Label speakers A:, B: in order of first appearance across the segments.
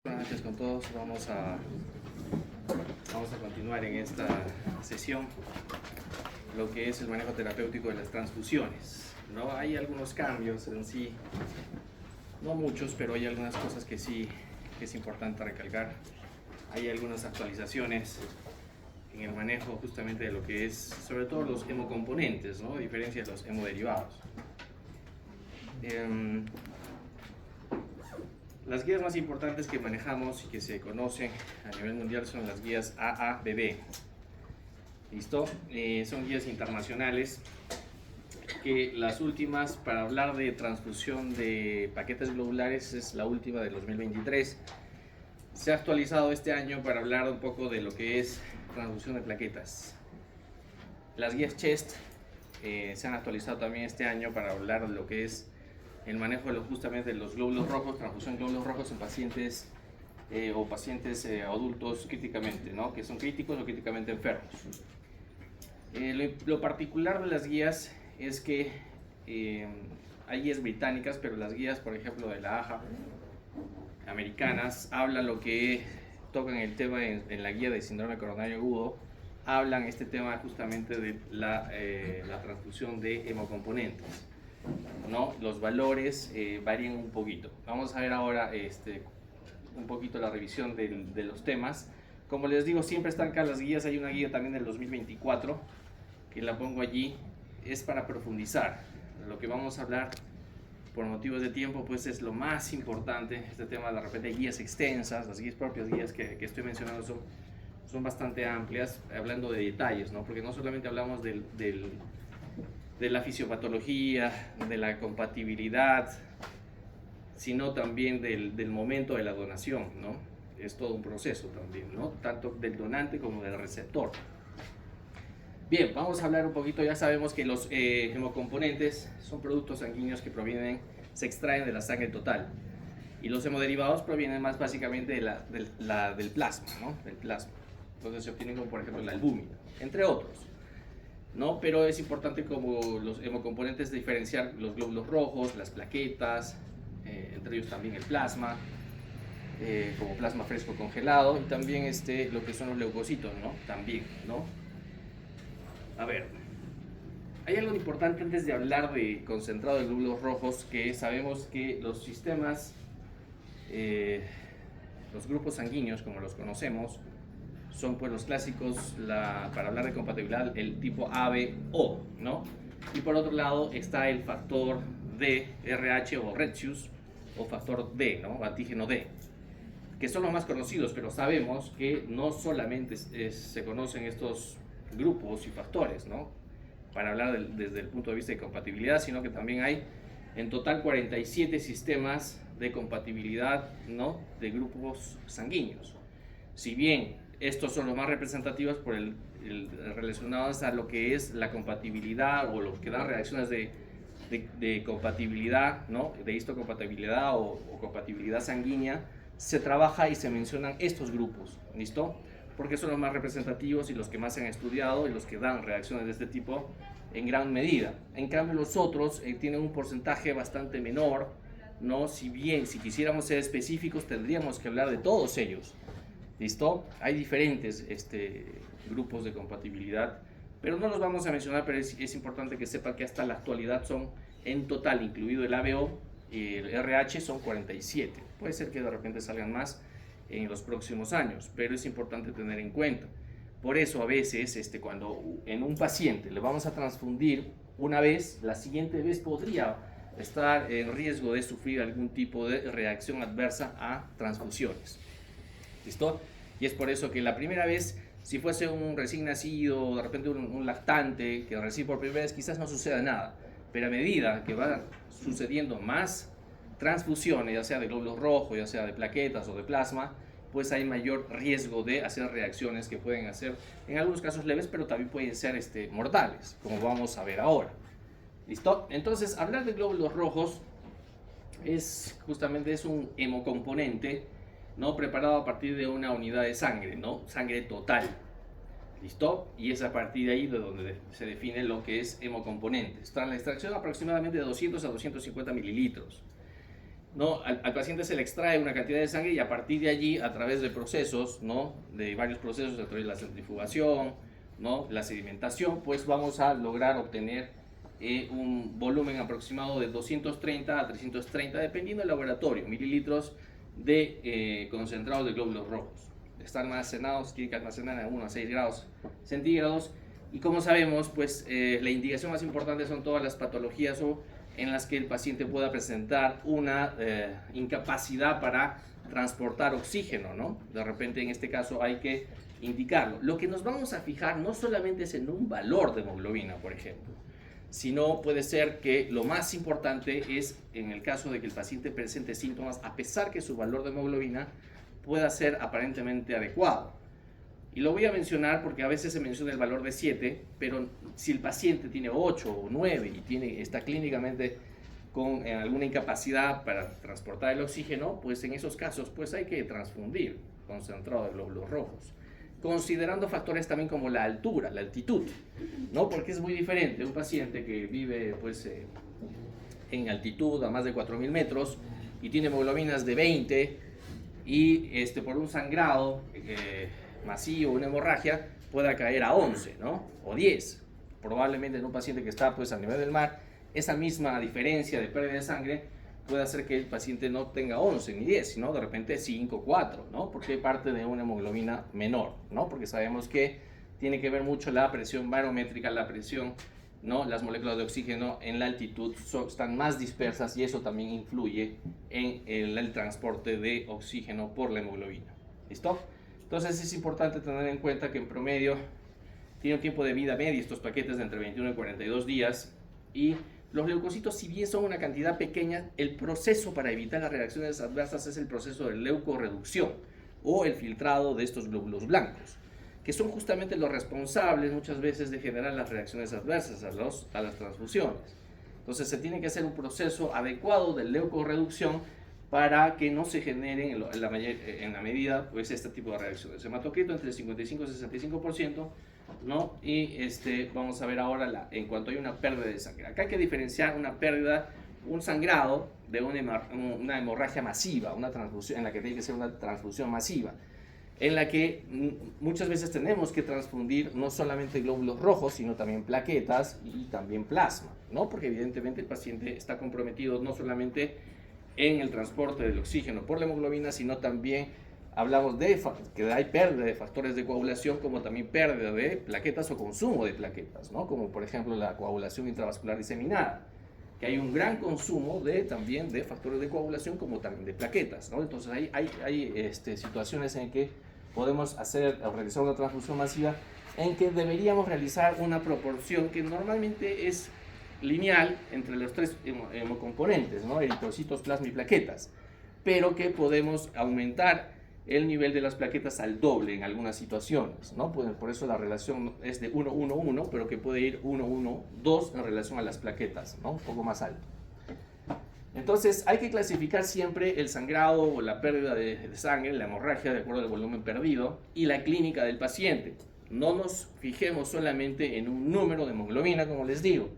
A: Buenas noches con todos. Vamos a continuar en esta sesión lo que es el manejo terapéutico de las transfusiones, ¿no? Hay algunos cambios en sí, no muchos, pero hay algunas cosas que sí que es importante recalcar. Hay algunas actualizaciones en el manejo justamente de lo que es, sobre todo los hemocomponentes, ¿no? A diferencia de los hemoderivados. Las guías más importantes que manejamos y que se conocen a nivel mundial son las guías AABB. ¿Listo? Son guías internacionales que las últimas para hablar de transfusión de paquetes globulares es la última del 2023. Se ha actualizado este año para hablar un poco de lo que es transfusión de plaquetas. Las guías CHEST se han actualizado también este año para hablar de lo que es el manejo justamente de los glóbulos rojos, transfusión de glóbulos rojos en pacientes adultos críticamente, ¿no? Que son críticos o críticamente enfermos. Lo particular de las guías es que hay guías británicas, pero las guías, por ejemplo, de la AHA americanas, hablan lo que tocan el tema en la guía de síndrome coronario agudo, hablan este tema justamente de la transfusión de hemocomponentes, ¿no? Los valores varían un poquito. Vamos a ver ahora un poquito la revisión de los temas. Como les digo, siempre están acá las guías. Hay una guía también del 2024 que la pongo allí, es para profundizar. Lo que vamos a hablar por motivos de tiempo pues es lo más importante. Este tema, de repente hay guías extensas, las propias guías que estoy mencionando son bastante amplias, hablando de detalles, ¿no? Porque no solamente hablamos de la fisiopatología, de la compatibilidad, sino también del momento de la donación, ¿no? Es todo un proceso también, ¿no? Tanto del donante como del receptor. Bien, vamos a hablar un poquito. Ya sabemos que los hemocomponentes son productos sanguíneos que se extraen de la sangre total, y los hemoderivados provienen más básicamente del plasma, ¿no? Del plasma. Entonces se obtienen como por ejemplo la albúmina, entre otros, ¿no? Pero es importante como los hemocomponentes diferenciar los glóbulos rojos, las plaquetas, entre ellos también el plasma, como plasma fresco congelado, y también lo que son los leucocitos, ¿no? También, ¿no? A ver, hay algo importante antes de hablar de concentrado de glóbulos rojos, que sabemos que los sistemas, los grupos sanguíneos como los conocemos, son pues los clásicos, para hablar de compatibilidad, el tipo ABO, ¿no? Y por otro lado está el factor D, RH o Retsius, o factor D, ¿no? Antígeno D, que son los más conocidos, pero sabemos que no solamente se conocen estos grupos y factores, ¿no? Para hablar desde el punto de vista de compatibilidad, sino que también hay en total 47 sistemas de compatibilidad, ¿no? De grupos sanguíneos. Si bien estos son los más representativos por relacionados a lo que es la compatibilidad o lo que dan reacciones de compatibilidad, ¿no? De histocompatibilidad o compatibilidad sanguínea, se trabaja y se mencionan estos grupos, ¿listo? Porque son los más representativos y los que más se han estudiado y los que dan reacciones de este tipo en gran medida. En cambio los otros tienen un porcentaje bastante menor, ¿no? Si bien, si quisiéramos ser específicos, tendríamos que hablar de todos ellos, ¿listo? Hay diferentes grupos de compatibilidad, pero no los vamos a mencionar, pero es importante que sepa que hasta la actualidad son en total, incluido el ABO y el RH, son 47. Puede ser que de repente salgan más en los próximos años, pero es importante tener en cuenta. Por eso a veces cuando en un paciente le vamos a transfundir una vez, la siguiente vez podría estar en riesgo de sufrir algún tipo de reacción adversa a transfusiones, ¿listo? Y es por eso que la primera vez, si fuese un recién nacido, de repente un lactante que recibe por primera vez, quizás no suceda nada, pero a medida que va sucediendo más transfusiones, ya sea de glóbulos rojos, ya sea de plaquetas o de plasma, pues hay mayor riesgo de hacer reacciones que pueden ser en algunos casos leves, pero también pueden ser mortales, como vamos a ver ahora. ¿Listo? Entonces, hablar de glóbulos rojos es un hemocomponente, ¿no? Preparado a partir de una unidad de sangre, ¿no? Sangre total. ¿Listo? Y es a partir de ahí de donde se define lo que es hemocomponentes. Tras la extracción aproximadamente de 200 a 250 mililitros ¿no? Al paciente se le extrae una cantidad de sangre y a partir de allí, a través de procesos, ¿no? De varios procesos, a través de la centrifugación, ¿no? La sedimentación, pues vamos a lograr obtener un volumen aproximado de 230 a 330, dependiendo del laboratorio, mililitros de concentrado de glóbulos rojos. Están almacenados, tienen que almacenar a 1 a 6 grados centígrados. Y como sabemos, pues la indicación más importante son todas las patologías en las que el paciente pueda presentar una incapacidad para transportar oxígeno, ¿no? De repente, en este caso, hay que indicarlo. Lo que nos vamos a fijar no solamente es en un valor de hemoglobina, por ejemplo, sino puede ser que lo más importante es en el caso de que el paciente presente síntomas, a pesar que su valor de hemoglobina pueda ser aparentemente adecuado. Y lo voy a mencionar porque a veces se menciona el valor de 7, pero si el paciente tiene 8 o 9 y está clínicamente con alguna incapacidad para transportar el oxígeno, pues en esos casos pues hay que transfundir concentrado de glóbulos rojos, considerando factores también como la altura, la altitud, ¿no? Porque es muy diferente un paciente que vive pues en altitud a más de 4.000 metros y tiene hemoglobinas de 20 y por un sangrado masivo, una hemorragia, pueda caer a 11, ¿no? O 10. Probablemente en un paciente que está pues a nivel del mar, esa misma diferencia de pérdida de sangre puede hacer que el paciente no tenga 11 ni 10, sino de repente 5, 4, ¿no? Porque parte de una hemoglobina menor, ¿no? Porque sabemos que tiene que ver mucho la presión barométrica, la presión, ¿no? Las moléculas de oxígeno en la altitud están más dispersas y eso también influye en el transporte de oxígeno por la hemoglobina. ¿Listo? Entonces es importante tener en cuenta que en promedio tiene un tiempo de vida medio estos paquetes de entre 21 y 42 días y los leucocitos, si bien son una cantidad pequeña, el proceso para evitar las reacciones adversas es el proceso de leucorreducción o el filtrado de estos glóbulos blancos, que son justamente los responsables muchas veces de generar las reacciones adversas a las transfusiones. Entonces se tiene que hacer un proceso adecuado de leucorreducción para que no se generen en la medida pues este tipo de reacciones. Hematocrito entre 55 y 65%, ¿no? Y vamos a ver ahora en cuanto hay una pérdida de sangre. Acá hay que diferenciar una pérdida, un sangrado de una hemorragia masiva, una transfusión en la que tiene que ser una transfusión masiva, en la que muchas veces tenemos que transfundir no solamente glóbulos rojos, sino también plaquetas y también plasma, ¿no? Porque evidentemente el paciente está comprometido no solamente en el transporte del oxígeno por la hemoglobina, sino también hablamos de que hay pérdida de factores de coagulación, como también pérdida de plaquetas o consumo de plaquetas, ¿no? Como por ejemplo la coagulación intravascular diseminada, que hay un gran consumo también de factores de coagulación como también de plaquetas, ¿no? Entonces hay situaciones en que podemos hacer o realizar una transfusión masiva en que deberíamos realizar una proporción que normalmente es lineal entre los tres hemocomponentes, ¿no? Eritrocitos, plasma y plaquetas, pero que podemos aumentar el nivel de las plaquetas al doble en algunas situaciones, ¿no? Por eso la relación es de 1-1-1, pero que puede ir 1-1-2 en relación a las plaquetas, ¿no? Un poco más alto. Entonces hay que clasificar siempre el sangrado o la pérdida de sangre, la hemorragia, de acuerdo al volumen perdido y la clínica del paciente. No nos fijemos solamente en un número de hemoglobina, como les digo.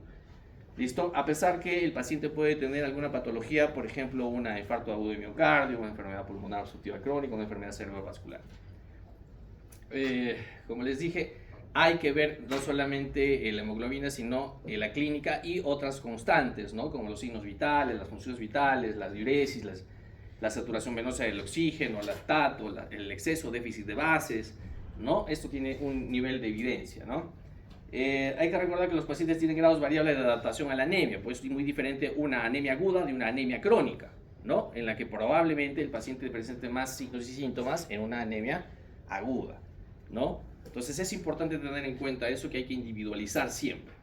A: ¿Listo? A pesar que el paciente puede tener alguna patología, por ejemplo, un infarto agudo de miocardio, una enfermedad pulmonar obstructiva crónica, una enfermedad cerebrovascular. Como les dije, hay que ver no solamente la hemoglobina, sino la clínica y otras constantes, ¿no? Como los signos vitales, las funciones vitales, la diuresis, la saturación venosa del oxígeno, el lactato, el exceso, déficit de bases, ¿no? Esto tiene un nivel de evidencia, ¿no? Hay que recordar que los pacientes tienen grados variables de adaptación a la anemia, pues es muy diferente una anemia aguda de una anemia crónica, ¿no? En la que probablemente el paciente presente más signos y síntomas en una anemia aguda, ¿no? Entonces es importante tener en cuenta eso, que hay que individualizar siempre.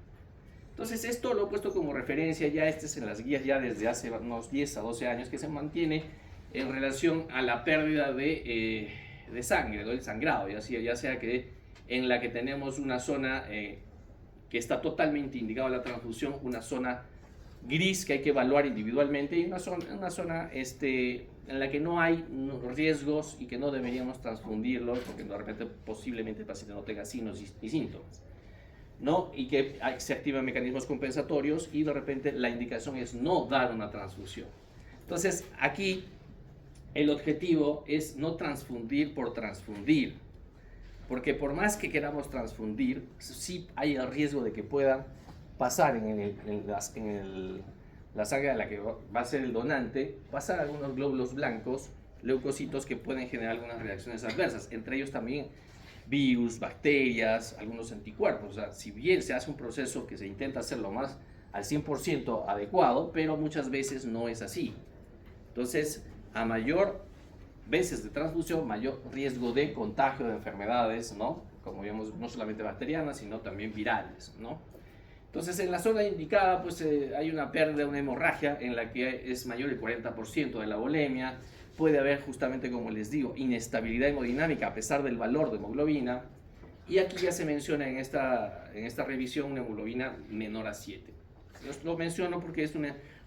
A: Entonces esto lo he puesto como referencia ya, es en las guías ya desde hace unos 10 a 12 años, que se mantiene en relación a la pérdida de sangre, ¿no? El sangrado, ya sea que en la que tenemos una zona que está totalmente indicada la transfusión, una zona gris que hay que evaluar individualmente y una zona en la que no hay riesgos y que no deberíamos transfundirlos porque de repente posiblemente el paciente no tenga signos y síntomas, ¿no? Y que se activan mecanismos compensatorios y de repente la indicación es no dar una transfusión. Entonces, aquí el objetivo es no transfundir por transfundir, porque por más que queramos transfundir, sí hay el riesgo de que puedan pasar la sangre a la que va a ser el donante, pasar algunos glóbulos blancos, leucocitos, que pueden generar algunas reacciones adversas, entre ellos también virus, bacterias, algunos anticuerpos. O sea, si bien se hace un proceso que se intenta hacerlo más al 100% adecuado, pero muchas veces no es así. Entonces, a mayor veces de transfusión, mayor riesgo de contagio de enfermedades, ¿no? Como vemos, no solamente bacterianas, sino también virales, ¿no? Entonces, en la zona indicada, pues hay una pérdida, una hemorragia en la que es mayor el 40% de la volemia. Puede haber, justamente como les digo, inestabilidad hemodinámica a pesar del valor de hemoglobina. Y aquí ya se menciona en esta revisión una hemoglobina menor a 7. Lo menciono porque es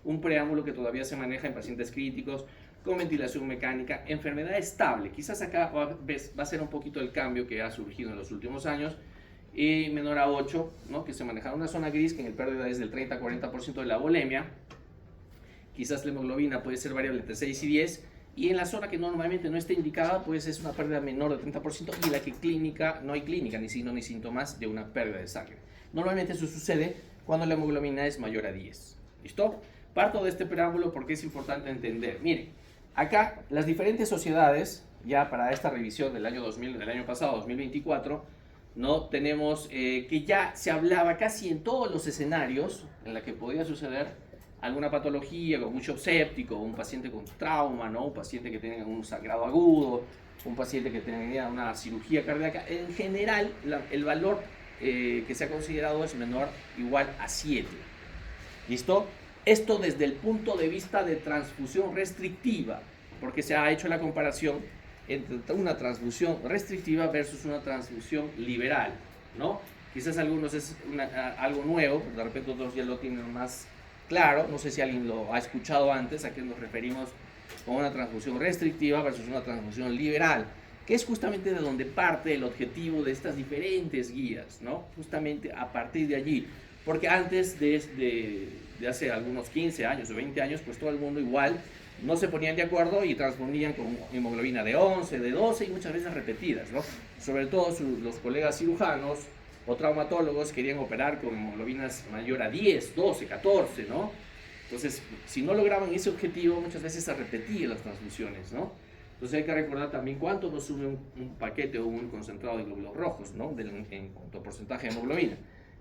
A: un preámbulo que todavía se maneja en pacientes críticos con ventilación mecánica, enfermedad estable. Quizás acá va a ser un poquito el cambio que ha surgido en los últimos años. Y menor a 8, ¿no? Que se maneja una zona gris que en el pérdida es del 30-40% de la volemia. Quizás la hemoglobina puede ser variable entre 6 y 10. Y en la zona que normalmente no está indicada, pues es una pérdida menor del 30% y en la que no hay clínica, ni signo ni síntomas de una pérdida de sangre. Normalmente eso sucede cuando la hemoglobina es mayor a 10. ¿Listo? Parto de este preámbulo porque es importante entender. Miren, acá las diferentes sociedades, ya para esta revisión del año pasado, 2024, ¿no? Tenemos que ya se hablaba casi en todos los escenarios en la que podía suceder alguna patología, como un shock séptico, un paciente con trauma, ¿no? Un paciente que tenga un sangrado agudo, un paciente que tenga una cirugía cardíaca. En general, el valor que se ha considerado es menor o igual a 7. ¿Listo? Esto desde el punto de vista de transfusión restrictiva, porque se ha hecho la comparación entre una transfusión restrictiva versus una transfusión liberal, ¿no? Quizás algunos es algo nuevo, de repente otros ya lo tienen más claro. No sé si alguien lo ha escuchado antes, a qué nos referimos con una transfusión restrictiva versus una transfusión liberal, que es justamente de donde parte el objetivo de estas diferentes guías, ¿no? Justamente a partir de allí, porque antes de hace algunos 15 años o 20 años, pues todo el mundo igual no se ponían de acuerdo y transfundían con hemoglobina de 11, de 12 y muchas veces repetidas, ¿no? Sobre todo los colegas cirujanos o traumatólogos querían operar con hemoglobinas mayor a 10, 12, 14, ¿no? Entonces, si no lograban ese objetivo, muchas veces se repetían las transfusiones, ¿no? Entonces hay que recordar también cuánto nos sube un paquete o un concentrado de glóbulos rojos, ¿no? En cuanto a porcentaje de hemoglobina.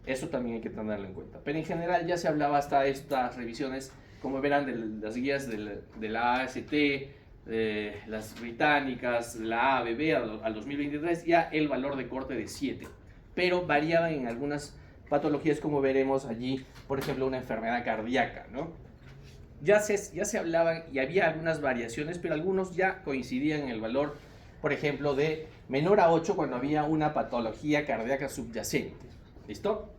A: Eso también hay que tenerlo en cuenta. Pero en general ya se hablaba hasta estas revisiones, como verán, de las guías de la AST, las británicas, la ABB al 2023, ya el valor de corte de 7. Pero variaban en algunas patologías, como veremos allí, por ejemplo, una enfermedad cardíaca, ¿no? Ya se hablaban y había algunas variaciones, pero algunos ya coincidían en el valor, por ejemplo, de menor a 8 cuando había una patología cardíaca subyacente. ¿Listo?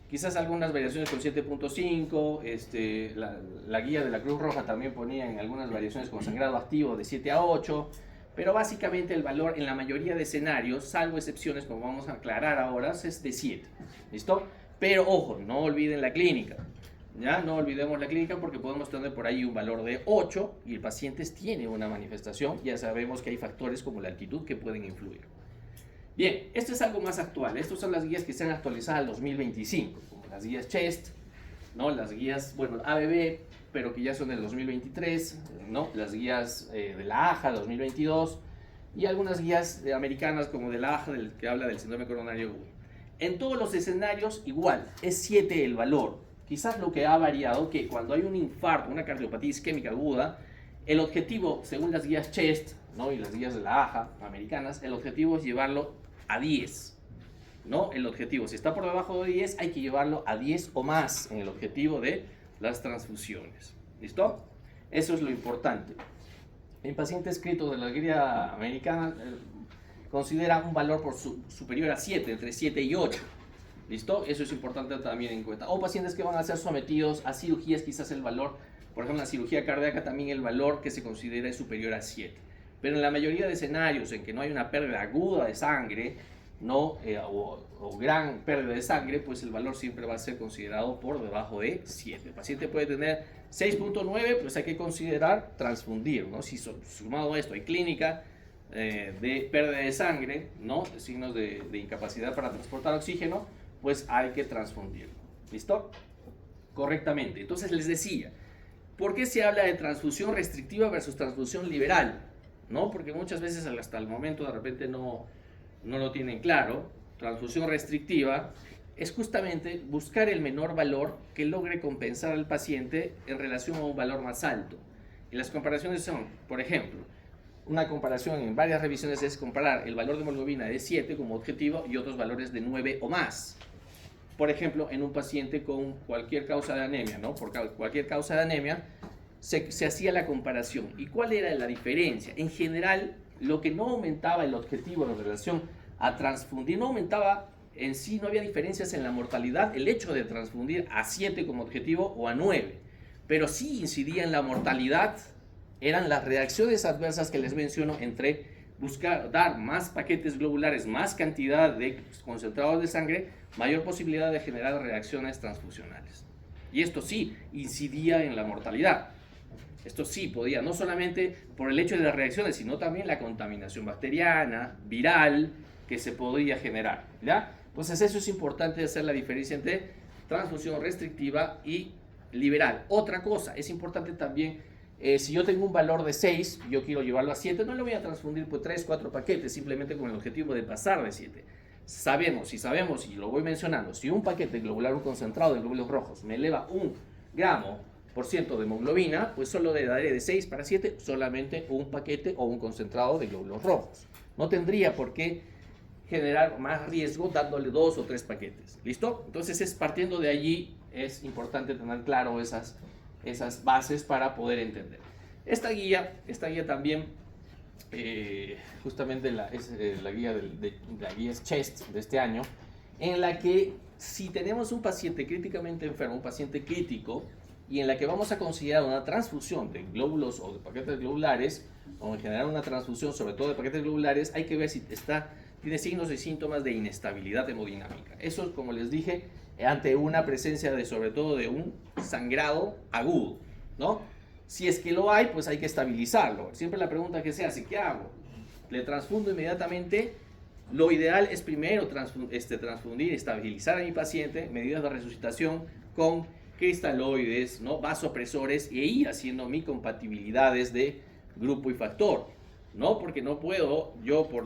A: Quizás algunas variaciones con 7.5, la guía de la Cruz Roja también ponía en algunas variaciones con sangrado activo de 7 a 8, pero básicamente el valor en la mayoría de escenarios, salvo excepciones como vamos a aclarar ahora, es de 7. ¿Listo? Pero ojo, no olviden la clínica. ¿Ya? No olvidemos la clínica porque podemos tener por ahí un valor de 8 y el paciente tiene una manifestación. Ya sabemos que hay factores como la altitud que pueden influir. Bien, esto es algo más actual. Estas son las guías que se han actualizado al 2025, como las guías CHEST, ¿no? Las guías, bueno, ABB, pero que ya son del 2023, ¿no? Las guías de la AJA 2022 y algunas guías americanas como de la AJA, que habla del síndrome coronario agudo. En todos los escenarios igual, es 7 el valor. Quizás lo que ha variado, que cuando hay un infarto, una cardiopatía isquémica aguda, el objetivo, según las guías CHEST, ¿no? Y las guías de la AJA americanas, el objetivo es llevarlo a 10, ¿no? El objetivo, si está por debajo de 10, hay que llevarlo a 10 o más en el objetivo de las transfusiones. ¿Listo? Eso es lo importante. En pacientes escritos de la guía americana, considera un valor superior a 7, entre 7 y 8. ¿Listo? Eso es importante también en cuenta. O pacientes que van a ser sometidos a cirugías, quizás el valor, por ejemplo, en la cirugía cardíaca también el valor que se considera es superior a 7. Pero en la mayoría de escenarios en que no hay una pérdida aguda de sangre, ¿no? O gran pérdida de sangre, pues el valor siempre va a ser considerado por debajo de 7. El paciente puede tener 6.9, pues hay que considerar transfundir, ¿no? Si sumado a esto hay clínica de pérdida de sangre, ¿no? Signos de incapacidad para transportar oxígeno, pues hay que transfundirlo. ¿Listo? Correctamente. Entonces les decía, ¿por qué se habla de transfusión restrictiva versus transfusión liberal? ¿No? Porque muchas veces hasta el momento de repente no lo tienen claro. Transfusión restrictiva es justamente buscar el menor valor que logre compensar al paciente en relación a un valor más alto. Y las comparaciones son, por ejemplo, una comparación en varias revisiones es comparar el valor de hemoglobina de 7 como objetivo y otros valores de 9 o más. Por ejemplo, en un paciente con cualquier causa de anemia, ¿no? Por cualquier causa de anemia, se hacía la comparación. ¿Y cuál era la diferencia? En general, lo que no aumentaba el objetivo en relación a transfundir, no aumentaba en sí, no había diferencias en la mortalidad, el hecho de transfundir a 7 como objetivo o a 9, pero sí incidía en la mortalidad, eran las reacciones adversas que les menciono entre buscar dar más paquetes globulares, más cantidad de concentrados de sangre, mayor posibilidad de generar reacciones transfusionales. Y esto sí incidía en la mortalidad. Esto sí podía, no solamente por el hecho de las reacciones, sino también la contaminación bacteriana, viral, que se podía generar, ¿ya? Entonces eso es importante hacer la diferencia entre transfusión restrictiva y liberal. Otra cosa, es importante también, si yo tengo un valor de 6, yo quiero llevarlo a 7, no lo voy a transfundir por 3, 4 paquetes, simplemente con el objetivo de pasar de 7. Sabemos, y lo voy mencionando, si un paquete globular, un concentrado de glóbulos rojos me eleva 1 gramo por ciento de hemoglobina, pues solo le daré de 6 para 7 solamente un paquete o un concentrado de glóbulos rojos. No tendría por qué generar más riesgo dándole 2 o 3 paquetes. ¿Listo? Entonces, partiendo de allí, es importante tener claro esas bases para poder entender. Esta guía también, justamente es la guía la guía CHEST de este año, en la que si tenemos un paciente críticamente enfermo, un paciente crítico, y en la que vamos a considerar una transfusión de glóbulos o de paquetes globulares, o en general una transfusión sobre todo de paquetes globulares, hay que ver si tiene signos y síntomas de inestabilidad hemodinámica. Eso, como les dije, ante una presencia sobre todo de un sangrado agudo, ¿no? Si es que lo hay, pues hay que estabilizarlo. Siempre la pregunta que se hace, ¿qué hago? ¿Le transfundo inmediatamente? Lo ideal es primero transfundir, estabilizar a mi paciente, medidas de resucitación con cristaloides, ¿no? Vasopresores, e ir haciendo mi compatibilidades de grupo y factor, ¿no? Porque no puedo yo por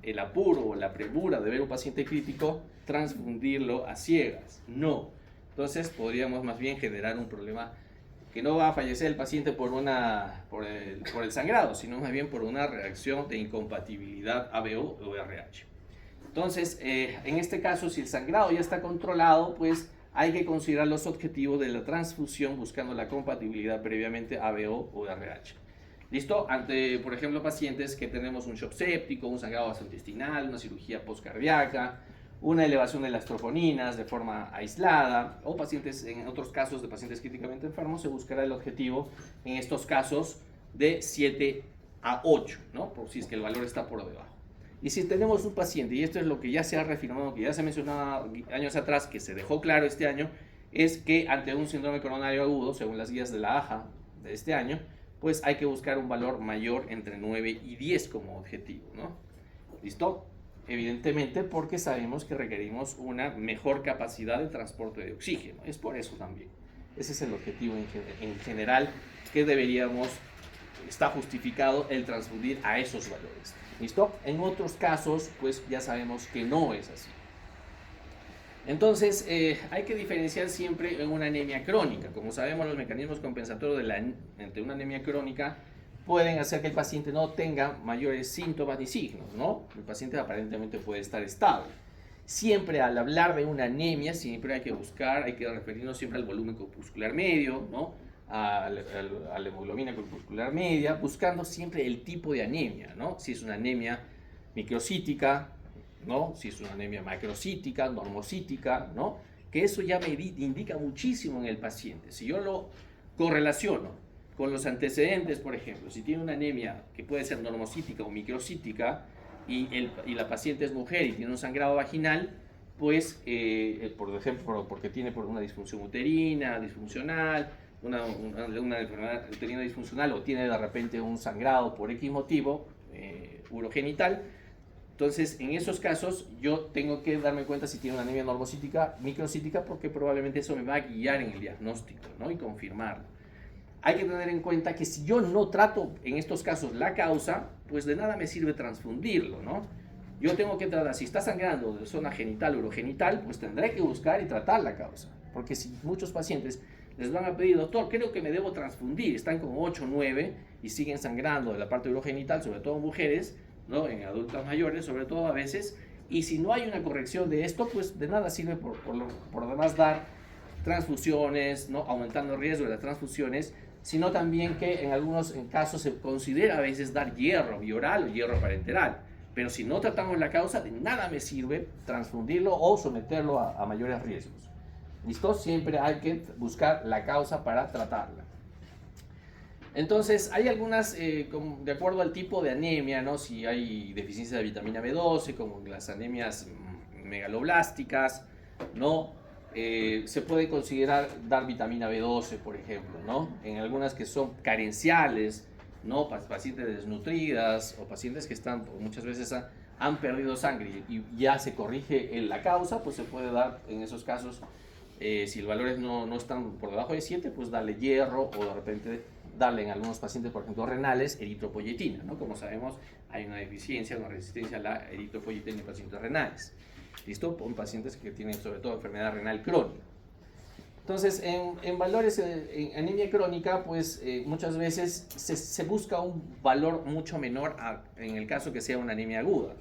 A: el apuro o la premura de ver un paciente crítico transfundirlo a ciegas, no. Entonces podríamos más bien generar un problema que no va a fallecer el paciente por el sangrado, sino más bien por una reacción de incompatibilidad ABO o RH. Entonces, en este caso, si el sangrado ya está controlado, pues hay que considerar los objetivos de la transfusión buscando la compatibilidad previamente ABO o RH. ¿Listo? Ante, por ejemplo, pacientes que tenemos un shock séptico, un sangrado gastrointestinal, una cirugía postcardíaca, una elevación de las troponinas de forma aislada, o pacientes, en otros casos de pacientes críticamente enfermos, se buscará el objetivo, en estos casos, de 7 a 8, ¿no? Por si es que el valor está por debajo. Y si tenemos un paciente, y esto es lo que ya se ha reafirmado, que ya se mencionaba años atrás, que se dejó claro este año, es que ante un síndrome coronario agudo, según las guías de la AJA de este año, pues hay que buscar un valor mayor entre 9 y 10 como objetivo, ¿no? ¿Listo? Evidentemente porque sabemos que requerimos una mejor capacidad de transporte de oxígeno. Es por eso también. Ese es el objetivo en general que está justificado el transfundir a esos valores. ¿Listo? En otros casos, pues ya sabemos que no es así. Entonces, hay que diferenciar siempre en una anemia crónica. Como sabemos, los mecanismos compensatorios entre una anemia crónica pueden hacer que el paciente no tenga mayores síntomas ni signos, ¿no? El paciente aparentemente puede estar estable. Siempre al hablar de una anemia, siempre hay que referirnos siempre al volumen corpuscular medio, ¿no? A la hemoglobina corpuscular media, buscando siempre el tipo de anemia, ¿no? Si es una anemia microcítica, ¿no? Si es una anemia macrocítica, normocítica, ¿no? Que eso ya me indica muchísimo en el paciente. Si yo lo correlaciono con los antecedentes, por ejemplo, si tiene una anemia que puede ser normocítica o microcítica, y la paciente es mujer y tiene un sangrado vaginal, pues, por ejemplo, porque tiene una disfunción uterina, disfuncional, una enfermedad uterina disfuncional o tiene de repente un sangrado por X motivo, urogenital. Entonces, en esos casos, yo tengo que darme cuenta si tiene una anemia normocítica, microcítica, porque probablemente eso me va a guiar en el diagnóstico, ¿no? Y confirmarlo. Hay que tener en cuenta que si yo no trato en estos casos la causa, pues de nada me sirve transfundirlo, ¿no? Yo tengo que tratar, si está sangrando de zona genital o urogenital, pues tendré que buscar y tratar la causa. Porque si muchos pacientes les van a pedir, doctor, creo que me debo transfundir, están con 8 o 9 y siguen sangrando de la parte urogenital, sobre todo mujeres, ¿no? En adultas mayores, sobre todo a veces, y si no hay una corrección de esto, pues de nada sirve por demás dar transfusiones, ¿no? Aumentando el riesgo de las transfusiones, sino también que en algunos casos se considera a veces dar hierro bioral o hierro parenteral, pero si no tratamos la causa, de nada me sirve transfundirlo o someterlo a mayores riesgos. ¿Listo? Siempre hay que buscar la causa para tratarla. Entonces, hay algunas, de acuerdo al tipo de anemia, ¿no? Si hay deficiencia de vitamina B12, como las anemias megaloblásticas, ¿no? Se puede considerar dar vitamina B12, por ejemplo, ¿no? En algunas que son carenciales, ¿no? Pacientes desnutridas o pacientes que están, muchas veces han perdido sangre y ya se corrige la causa, pues se puede dar en esos casos, si los valores no están por debajo de 7, pues darle hierro o de repente darle en algunos pacientes, por ejemplo, renales, eritropoyetina, ¿no? Como sabemos, hay una deficiencia, una resistencia a la eritropoyetina en pacientes renales. ¿Listo? En pacientes que tienen sobre todo enfermedad renal crónica. Entonces, en valores en anemia crónica, pues muchas veces se busca un valor mucho menor en el caso que sea una anemia aguda.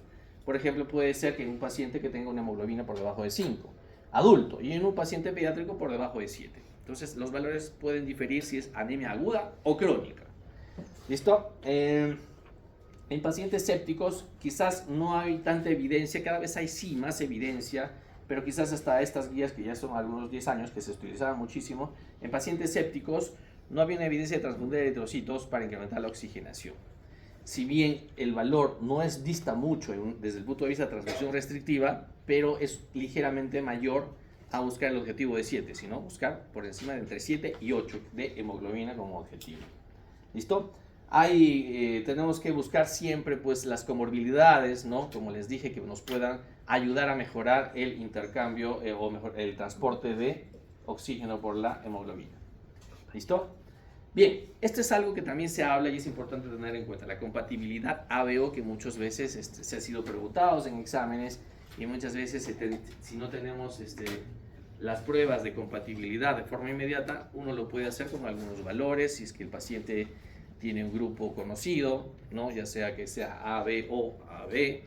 A: Por ejemplo, puede ser que en un paciente que tenga una hemoglobina por debajo de 5, adulto, y en un paciente pediátrico por debajo de 7. Entonces, los valores pueden diferir si es anemia aguda o crónica. ¿Listo? En pacientes sépticos quizás no hay tanta evidencia, cada vez hay sí más evidencia, pero quizás hasta estas guías que ya son algunos 10 años que se utilizaban muchísimo, en pacientes sépticos no había una evidencia de transfundir eritrocitos para incrementar la oxigenación. Si bien el valor no dista mucho desde el punto de vista de transfusión restrictiva, pero es ligeramente mayor a buscar el objetivo de 7, sino buscar por encima de entre 7 y 8 de hemoglobina como objetivo. ¿Listo? Tenemos que buscar siempre pues las comorbilidades, ¿no? Como les dije, que nos puedan ayudar a mejorar el intercambio o mejor, el transporte de oxígeno por la hemoglobina. ¿Listo? Bien, esto es algo que también se habla y es importante tener en cuenta, la compatibilidad ABO, que muchas veces se ha sido preguntados en exámenes y muchas veces si no tenemos las pruebas de compatibilidad de forma inmediata, uno lo puede hacer con algunos valores, si es que el paciente tiene un grupo conocido, ¿no? Ya sea que sea AB o AB,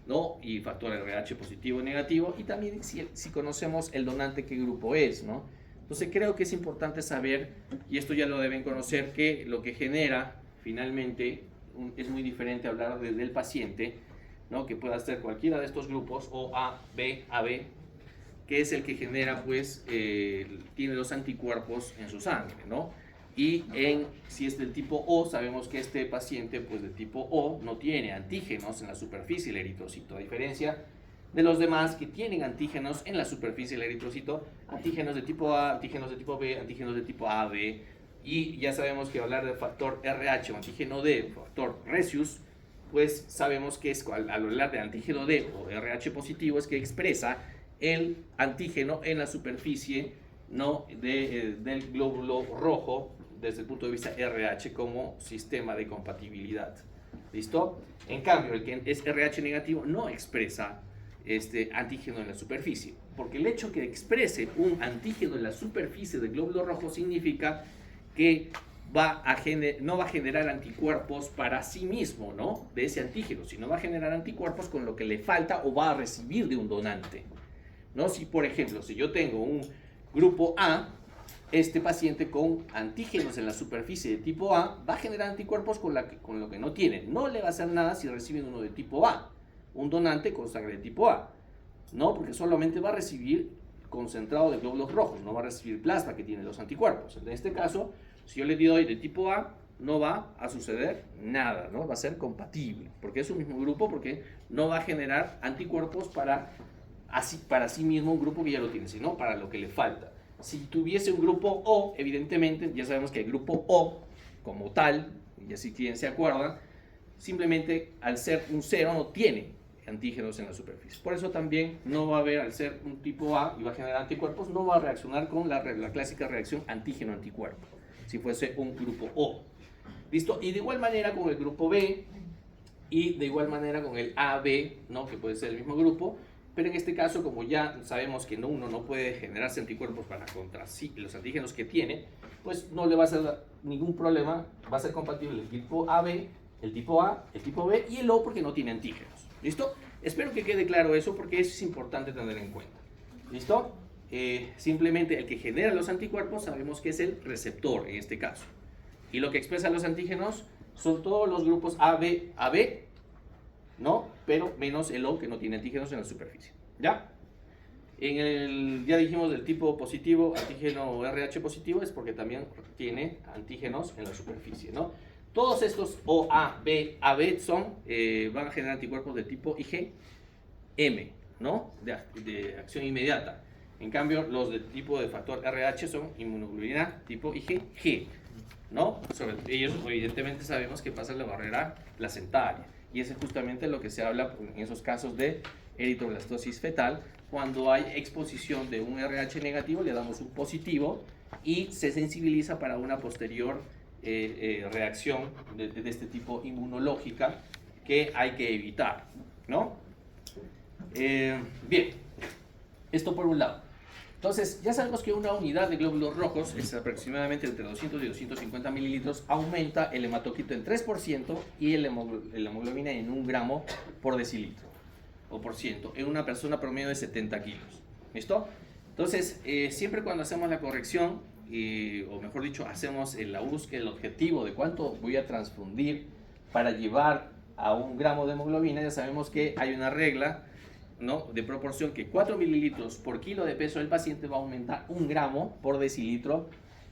A: ¿no? Y factor RH positivo o negativo, y también si conocemos el donante, qué grupo es, ¿no? Entonces creo que es importante saber, y esto ya lo deben conocer, que lo que genera finalmente es muy diferente hablar del paciente, ¿no? Que pueda ser cualquiera de estos grupos, o A, B, AB, que es el que genera, pues, tiene los anticuerpos en su sangre, ¿no? Y si es del tipo O, sabemos que este paciente, pues de tipo O, no tiene antígenos en la superficie del eritrocito, a diferencia de los demás que tienen antígenos en la superficie del eritrocito, antígenos de tipo A, antígenos de tipo B, antígenos de tipo AB, y ya sabemos que hablar del factor RH o antígeno D, factor Rhesus, pues sabemos que al hablar de antígeno D o RH positivo es que expresa el antígeno en la superficie, ¿no? Del glóbulo rojo desde el punto de vista RH como sistema de compatibilidad. ¿Listo? En cambio, el que es RH negativo no expresa antígeno en la superficie, porque el hecho que exprese un antígeno en la superficie del glóbulo rojo significa que no va a generar anticuerpos para sí mismo, ¿no? De ese antígeno, sino va a generar anticuerpos con lo que le falta o va a recibir de un donante, ¿no? Si, por ejemplo, si yo tengo un grupo A, este paciente con antígenos en la superficie de tipo A va a generar anticuerpos con lo que no tiene. No le va a hacer nada si recibe uno de tipo A, un donante con sangre de tipo A, ¿no? Porque solamente va a recibir concentrado de glóbulos rojos, no va a recibir plasma que tiene los anticuerpos. En este caso, si yo le doy de tipo A, no va a suceder nada, ¿no? Va a ser compatible, porque es un mismo grupo, porque no va a generar anticuerpos para sí mismo un grupo que ya lo tiene, sino para lo que le falta. Si tuviese un grupo O, evidentemente, ya sabemos que el grupo O, como tal, y así quien se acuerda, simplemente al ser un cero no tiene antígenos en la superficie. Por eso también no va a haber, al ser un tipo A y va a generar anticuerpos, no va a reaccionar con la clásica reacción antígeno-anticuerpo, si fuese un grupo O. ¿Listo? Y de igual manera con el grupo B y de igual manera con el AB, ¿no? Que puede ser el mismo grupo, pero en este caso, como ya sabemos que uno no puede generarse anticuerpos para contra sí, los antígenos que tiene, pues no le va a hacer ningún problema, va a ser compatible el tipo AB, el tipo A, el tipo B y el O porque no tiene antígenos. ¿Listo? Espero que quede claro eso porque eso es importante tener en cuenta. ¿Listo? Simplemente el que genera los anticuerpos sabemos que es el receptor en este caso. Y lo que expresa los antígenos son todos los grupos AB, ¿no? Pero menos el O que no tiene antígenos en la superficie. ¿Ya? Ya dijimos del tipo positivo, antígeno RH positivo, es porque también tiene antígenos en la superficie, ¿no? Todos estos O, A, B, AB van a generar anticuerpos de tipo IgM, ¿no? De acción inmediata. En cambio, los de tipo de factor RH son inmunoglobulina tipo IgG, ¿no? Sobre ellos, evidentemente, sabemos que pasa la barrera placentaria. Y eso es justamente lo que se habla en esos casos de eritroblastosis fetal. Cuando hay exposición de un RH negativo, le damos un positivo y se sensibiliza para una posterior reacción de este tipo inmunológica que hay que evitar, ¿no? Bien, esto por un lado. Entonces, ya sabemos que una unidad de glóbulos rojos es aproximadamente entre 200 y 250 mililitros, aumenta el hematocrito en 3% y la hemoglobina en 1 gramo por decilitro o por ciento en una persona promedio de 70 kilos. ¿Listo? Entonces, siempre cuando hacemos la corrección, o mejor dicho, hacemos la búsqueda, el objetivo de cuánto voy a transfundir para llevar a 1 gramo de hemoglobina, ya sabemos que hay una regla, ¿no?, de proporción que 4 mililitros por kilo de peso del paciente va a aumentar 1 gramo por decilitro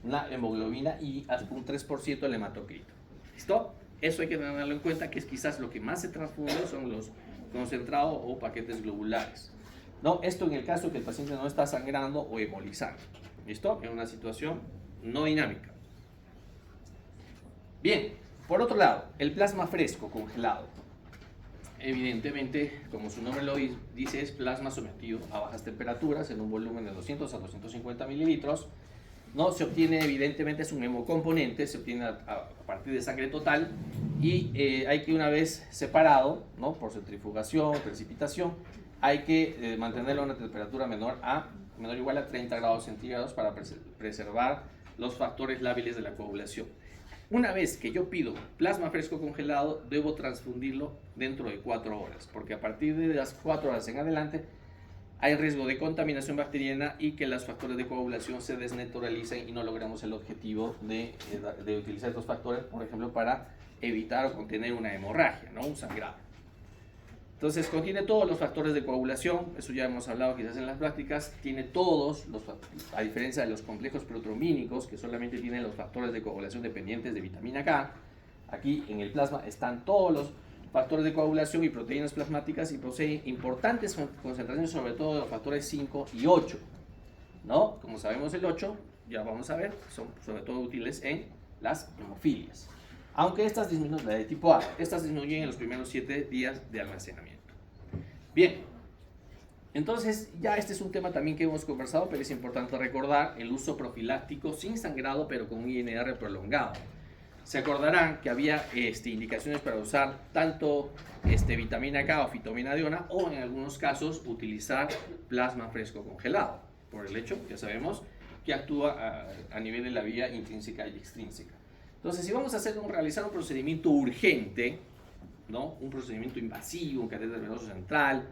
A: la hemoglobina y hasta un 3% el hematocrito. ¿Listo? Eso hay que tenerlo en cuenta, que es quizás lo que más se transfunde son los concentrados o paquetes globulares, ¿no? Esto en el caso que el paciente no está sangrando o embolizando. ¿Listo? En una situación no dinámica. Bien, por otro lado, el plasma fresco congelado. Evidentemente, como su nombre lo dice, es plasma sometido a bajas temperaturas en un volumen de 200 a 250 mililitros. No se obtiene, evidentemente, es un hemocomponente, se obtiene a partir de sangre total y hay que, una vez separado, ¿no?, por centrifugación, precipitación, hay que mantenerlo a una temperatura menor o igual a 30 grados centígrados para preservar los factores lábiles de la coagulación. Una vez que yo pido plasma fresco congelado, debo transfundirlo dentro de 4 horas, porque a partir de las 4 horas en adelante hay riesgo de contaminación bacteriana y que los factores de coagulación se desnaturalicen y no logramos el objetivo de utilizar estos factores, por ejemplo, para evitar o contener una hemorragia, ¿no?, un sangrado. Entonces, contiene todos los factores de coagulación, eso ya hemos hablado quizás en las prácticas, tiene todos, a diferencia de los complejos proteomínicos, que solamente tienen los factores de coagulación dependientes de vitamina K, aquí en el plasma están todos los factores de coagulación y proteínas plasmáticas y poseen importantes concentraciones, sobre todo de los factores 5 y 8, ¿no? Como sabemos, el 8, ya vamos a ver, son sobre todo útiles en las hemofilias. Aunque estas disminuyen, la de tipo A, estas disminuyen en los primeros 7 días de almacenamiento. Bien, entonces ya este es un tema también que hemos conversado, pero es importante recordar el uso profiláctico sin sangrado, pero con un INR prolongado. Se acordarán que había indicaciones para usar tanto vitamina K o fitonadiona, o en algunos casos utilizar plasma fresco congelado, por el hecho, ya sabemos, que actúa a nivel de la vía intrínseca y extrínseca. Entonces, si vamos a realizar un procedimiento urgente, ¿no?, un procedimiento invasivo, un catéter venoso central,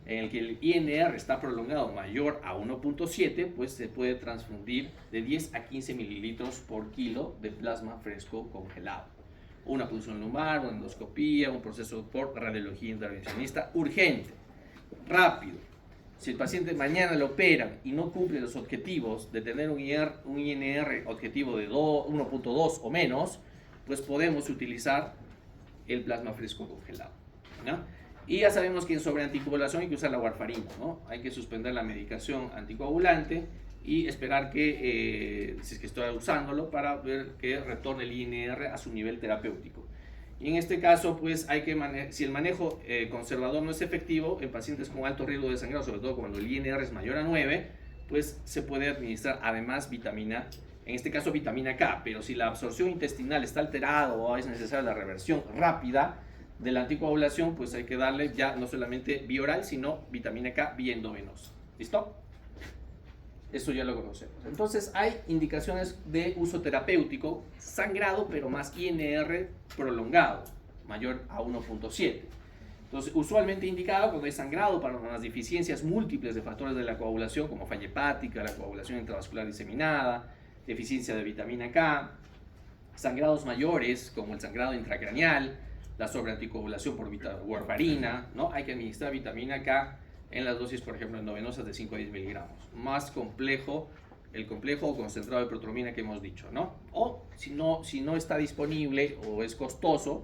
A: en el que el INR está prolongado mayor a 1.7, pues se puede transfundir de 10 a 15 mililitros por kilo de plasma fresco congelado. Una punción lumbar, una endoscopía, un proceso por radiología intervencionista urgente, rápido. Si el paciente mañana lo operan y no cumple los objetivos de tener un INR objetivo de 1.2 o menos, pues podemos utilizar el plasma fresco congelado, ¿no? Y ya sabemos que en sobreanticoagulación hay que usar la warfarina, ¿no? Hay que suspender la medicación anticoagulante y esperar que, si es que estoy usándolo, para ver que retorne el INR a su nivel terapéutico. Y en este caso, pues hay que si el manejo conservador no es efectivo en pacientes con alto riesgo de sangrado, sobre todo cuando el INR es mayor a 9, pues se puede administrar además vitamina, en este caso vitamina K, pero si la absorción intestinal está alterada o es necesaria la reversión rápida de la anticoagulación, pues hay que darle ya no solamente vía oral, sino vitamina K vía endovenosa. ¿Listo? Eso ya lo conocemos. Entonces hay indicaciones de uso terapéutico, sangrado, pero más INR prolongado, mayor a 1.7. Entonces, usualmente indicado cuando hay sangrado para las deficiencias múltiples de factores de la coagulación, como falla hepática, la coagulación intravascular diseminada, deficiencia de vitamina K, sangrados mayores, como el sangrado intracraneal, la sobreanticoagulación por warfarina, ¿no? Hay que administrar vitamina K en las dosis, por ejemplo, endovenosas de 5 a 10 miligramos. Más complejo, el complejo concentrado de protromina que hemos dicho, ¿no? O si no está disponible o es costoso,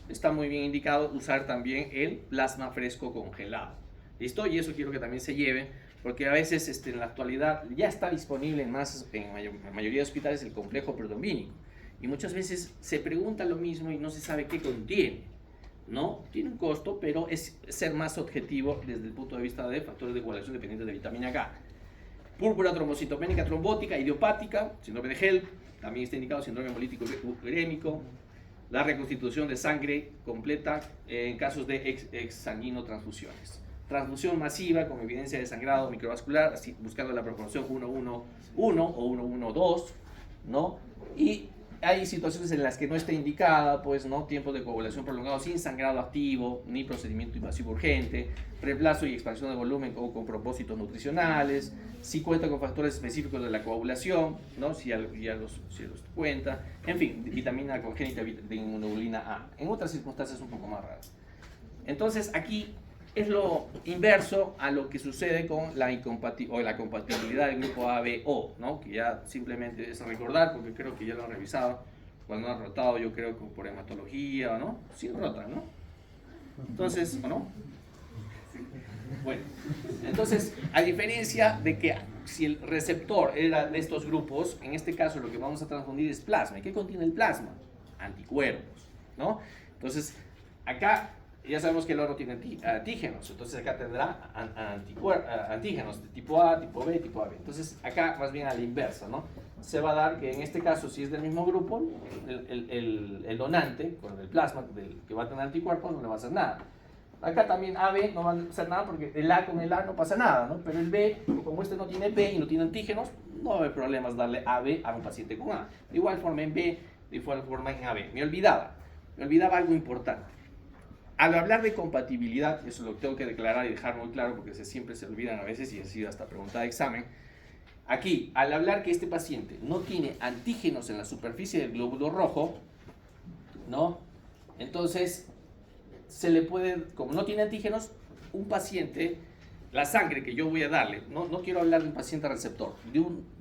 A: está muy bien indicado usar también el plasma fresco congelado. ¿Listo? Y eso quiero que también se lleven, porque a veces en la actualidad ya está disponible en la mayoría de hospitales el complejo protrombínico. Y muchas veces se pregunta lo mismo y no se sabe qué contiene, ¿no? Tiene un costo, pero es ser más objetivo desde el punto de vista de factores de coagulación dependientes de vitamina K. Púrpura trombocitopénica trombótica, idiopática, síndrome de HELP, también está indicado síndrome hemolítico urémico, la reconstitución de sangre completa en casos de exsanguino transfusiones. Transfusión masiva con evidencia de sangrado microvascular, así, buscando la proporción 1-1-1 o 1-1-2, ¿no? Y hay situaciones en las que no está indicada, pues, ¿no? Tiempos de coagulación prolongados sin sangrado activo, ni procedimiento invasivo urgente, reemplazo y expansión de volumen con propósitos nutricionales, si cuenta con factores específicos de la coagulación, ¿no? Si los cuenta, en fin, vitamina congénita de inmunoglobulina A. En otras circunstancias un poco más raras. Entonces, aquí es lo inverso a lo que sucede con la compatibilidad del grupo A, B, O, ¿no? Que ya simplemente es recordar, porque creo que ya lo han revisado, cuando han rotado, yo creo que por hematología, ¿no? Sí rotan, ¿no? Entonces, ¿o no? Bueno, entonces, a diferencia de que si el receptor era de estos grupos, en este caso lo que vamos a transfundir es plasma. ¿Y qué contiene el plasma? Anticuerpos, ¿no? Entonces, acá ya sabemos que el oro tiene antígenos, entonces acá tendrá antígenos de tipo A, tipo B, tipo AB. Entonces acá más bien a la inversa, ¿no? Se va a dar que en este caso, si es del mismo grupo, el donante con el plasma que va a tener anticuerpos no le va a hacer nada. Acá también AB no va a hacer nada porque el A con el A no pasa nada, ¿no? Pero el B, como este no tiene B y no tiene antígenos, no va a haber problemas darle AB a un paciente con A. De igual forma en B, de igual forma en AB. Me olvidaba algo importante. Al hablar de compatibilidad, eso lo tengo que declarar y dejar muy claro porque siempre se olvidan a veces y ha sido hasta pregunta de examen. Aquí, al hablar que este paciente no tiene antígenos en la superficie del glóbulo rojo, ¿no? Entonces, se le puede, como no tiene antígenos, un paciente, la sangre que yo voy a darle, no quiero hablar de un paciente receptor,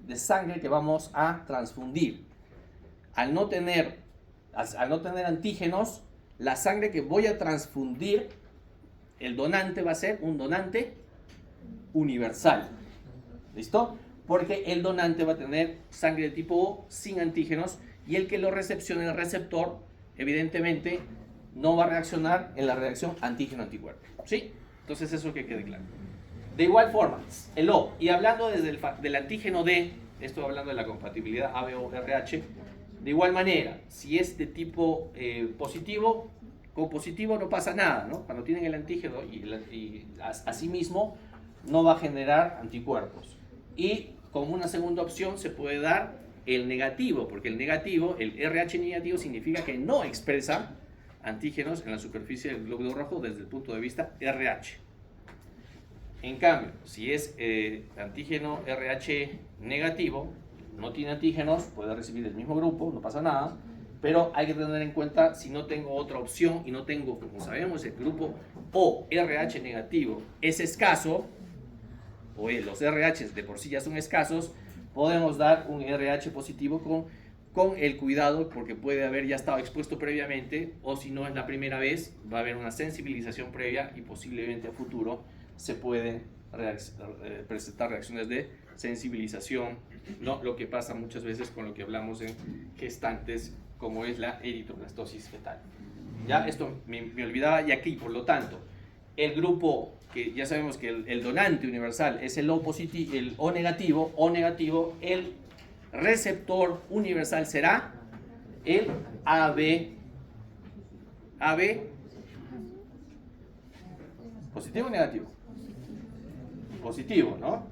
A: de sangre que vamos a transfundir. Al no tener antígenos, la sangre que voy a transfundir, el donante va a ser un donante universal. ¿Listo? Porque el donante va a tener sangre de tipo O sin antígenos y el que lo recepcione, el receptor, evidentemente no va a reaccionar en la reacción antígeno-anticuerpo. ¿Sí? Entonces eso que quede claro. De igual forma, el O, y hablando desde del antígeno D, estoy hablando de la compatibilidad ABO-RH, de igual manera, si es de tipo positivo, con positivo no pasa nada, ¿no? Cuando tienen el antígeno y asimismo no va a generar anticuerpos. Y como una segunda opción se puede dar el negativo, porque el negativo, el RH negativo, significa que no expresa antígenos en la superficie del glóbulo rojo desde el punto de vista RH. En cambio, si es antígeno RH negativo, no tiene antígenos, puede recibir el mismo grupo, no pasa nada, pero hay que tener en cuenta si no tengo otra opción y no tengo, como sabemos, el grupo O RH negativo es escaso, o los RH de por sí ya son escasos, podemos dar un RH positivo con con el cuidado porque puede haber ya estado expuesto previamente, o si no es la primera vez, va a haber una sensibilización previa y posiblemente a futuro se pueden presentar reacciones de sensibilización, ¿no? Lo que pasa muchas veces con lo que hablamos en gestantes, como es la eritroblastosis fetal. Ya, esto me olvidaba, y aquí, por lo tanto, el grupo, que ya sabemos que el donante universal es el el O negativo, el receptor universal será el AB. AB, ¿positivo o negativo? Positivo, ¿no?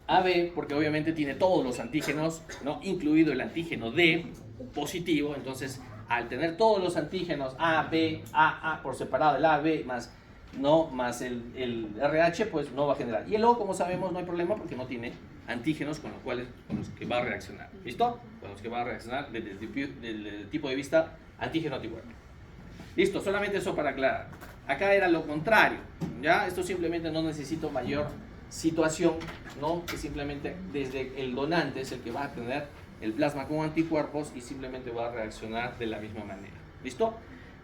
A: AB, porque obviamente tiene todos los antígenos, ¿no? Incluido el antígeno D positivo. Entonces, al tener todos los antígenos A, B, A por separado, el A, B más, ¿no? Más el RH, pues no va a generar. Y el O, como sabemos, no hay problema porque no tiene antígenos con los que va a reaccionar. ¿Listo? Con los que va a reaccionar desde el tipo de vista antígeno-anticuerpo. Listo, solamente eso para aclarar. Acá era lo contrario, ¿ya? Esto simplemente no necesito mayor situación, ¿no? Que simplemente desde el donante es el que va a tener el plasma con anticuerpos y simplemente va a reaccionar de la misma manera. ¿Listo?